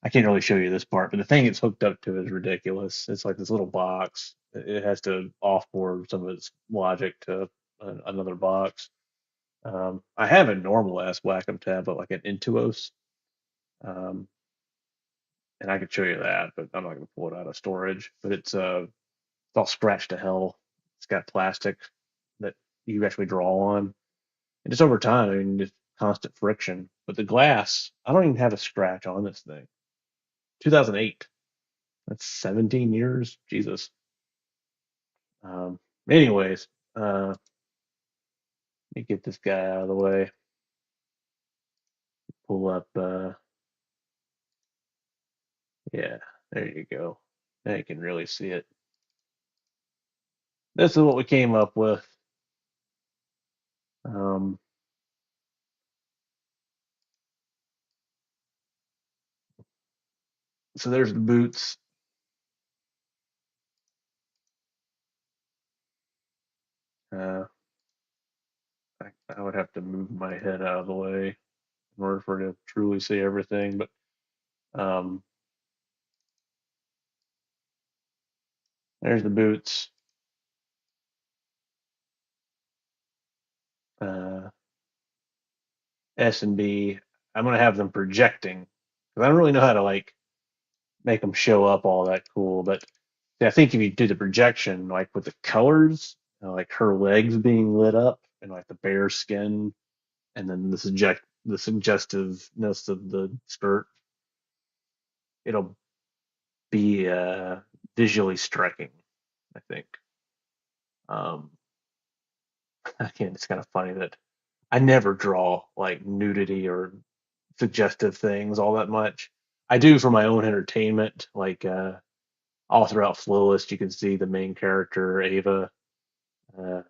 I can't really show you this part, but the thing it's hooked up to is ridiculous. It's like this little box. It has to offboard some of its logic to another box. I have a normal ass Wacom tablet, like an Intuos, um, and I could show you that, but I'm not going to pull it out of storage. But it's all scratched to hell. It's got plastic that you actually draw on, and just over time, I mean, just constant friction. But the glass, I don't even have a scratch on this thing. 2008. That's 17 years. Jesus. Um, anyways, let me get this guy out of the way. Pull up. Yeah, there you go. Now you can really see it. This is what we came up with. So there's the boots. I would have to move my head out of the way in order for it to truly see everything. But um, there's the boots. Uh, S and B. I'm gonna have them projecting because I don't really know how to like make them show up all that cool. But yeah, I think if you do the projection, like with the colors, like her legs being lit up and like the bare skin, and then the suggestiveness of the skirt, it'll be visually striking. I think. Um, Again, it's kind of funny that I never draw like nudity or suggestive things all that much. I do for my own entertainment, like all throughout Flowlist, you can see the main character Ava. Uh,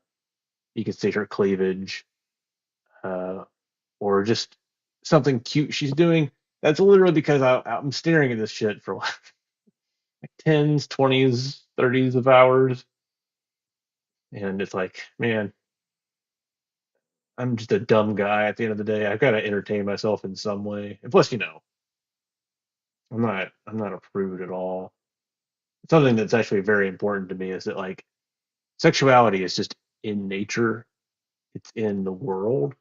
you can see her cleavage, uh, or just something cute she's doing. That's literally because I'm staring at this shit for like tens, 20s, 30s of hours, and it's like, man, I'm just a dumb guy at the end of the day. I've got to entertain myself in some way. And plus, I'm not a prude at all. Something that's actually very important to me is that like sexuality is just in nature. It's in the world.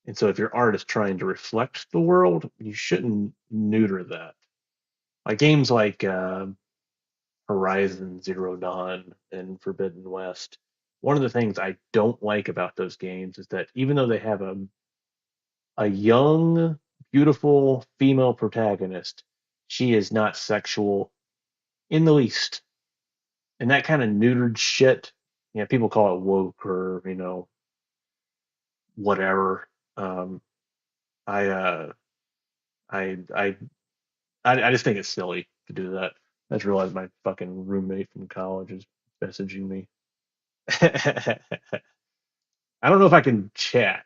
And so if your art is trying to reflect the world, you shouldn't neuter that. Like games like Horizon Zero Dawn and Forbidden West, one of the things I don't like about those games is that even though they have a young, beautiful female protagonist, she is not sexual in the least. And that kind of neutered shit, people call it woke or, whatever. Um, I, uh, I, I, I just think it's silly to do that. I just realized my fucking roommate from college is messaging me. I don't know if I can chat.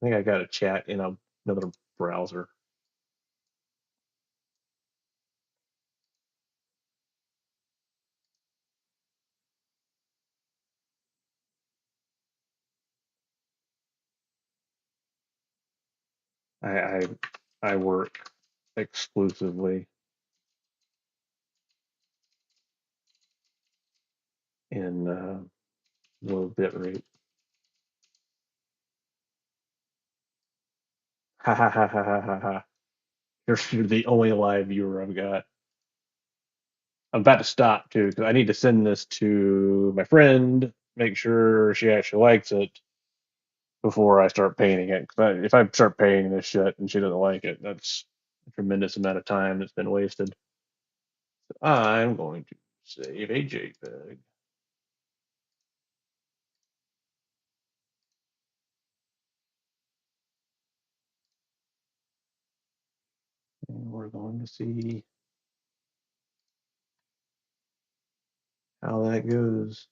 I think I got to chat in another browser. I, I, I work exclusively in low bit rate. Ha ha ha ha ha ha ha. You're the only live viewer I've got. I'm about to stop too because I need to send this to my friend, make sure she actually likes it before I start painting it. 'Cause if I start painting this shit and she doesn't like it, that's a tremendous amount of time that's been wasted. So I'm going to save a JPEG. And we're going to see how that goes.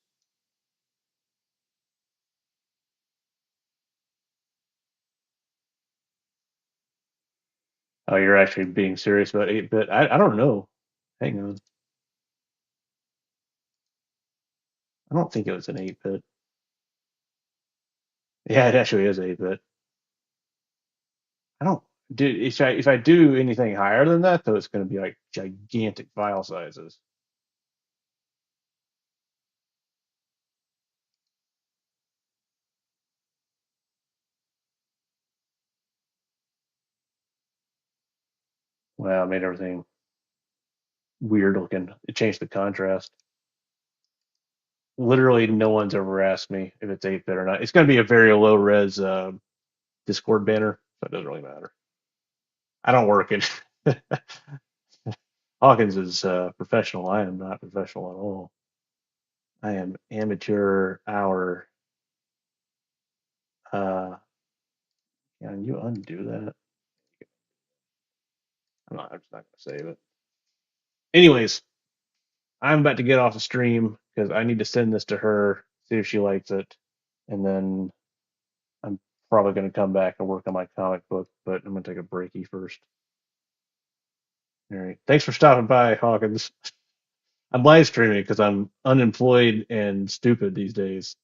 Oh, you're actually being serious about 8-bit? I don't know. Hang on. I don't think it was an 8-bit. Yeah, it actually is 8-bit. I don't do if I do anything higher than that though, it's going to be like gigantic file sizes. Wow, it made everything weird looking. It changed the contrast. Literally, no one's ever asked me if it's 8-bit or not. It's going to be a very low res Discord banner, so it doesn't really matter. I don't work in. Hawkins is professional. I am not professional at all. I am amateur hour. Can you undo that? I'm just not going to save it. Anyways, I'm about to get off the stream because I need to send this to her, see if she likes it, and then I'm probably going to come back and work on my comic book, but I'm going to take a breaky first. All right. Thanks for stopping by, Hawkins. I'm live streaming because I'm unemployed and stupid these days.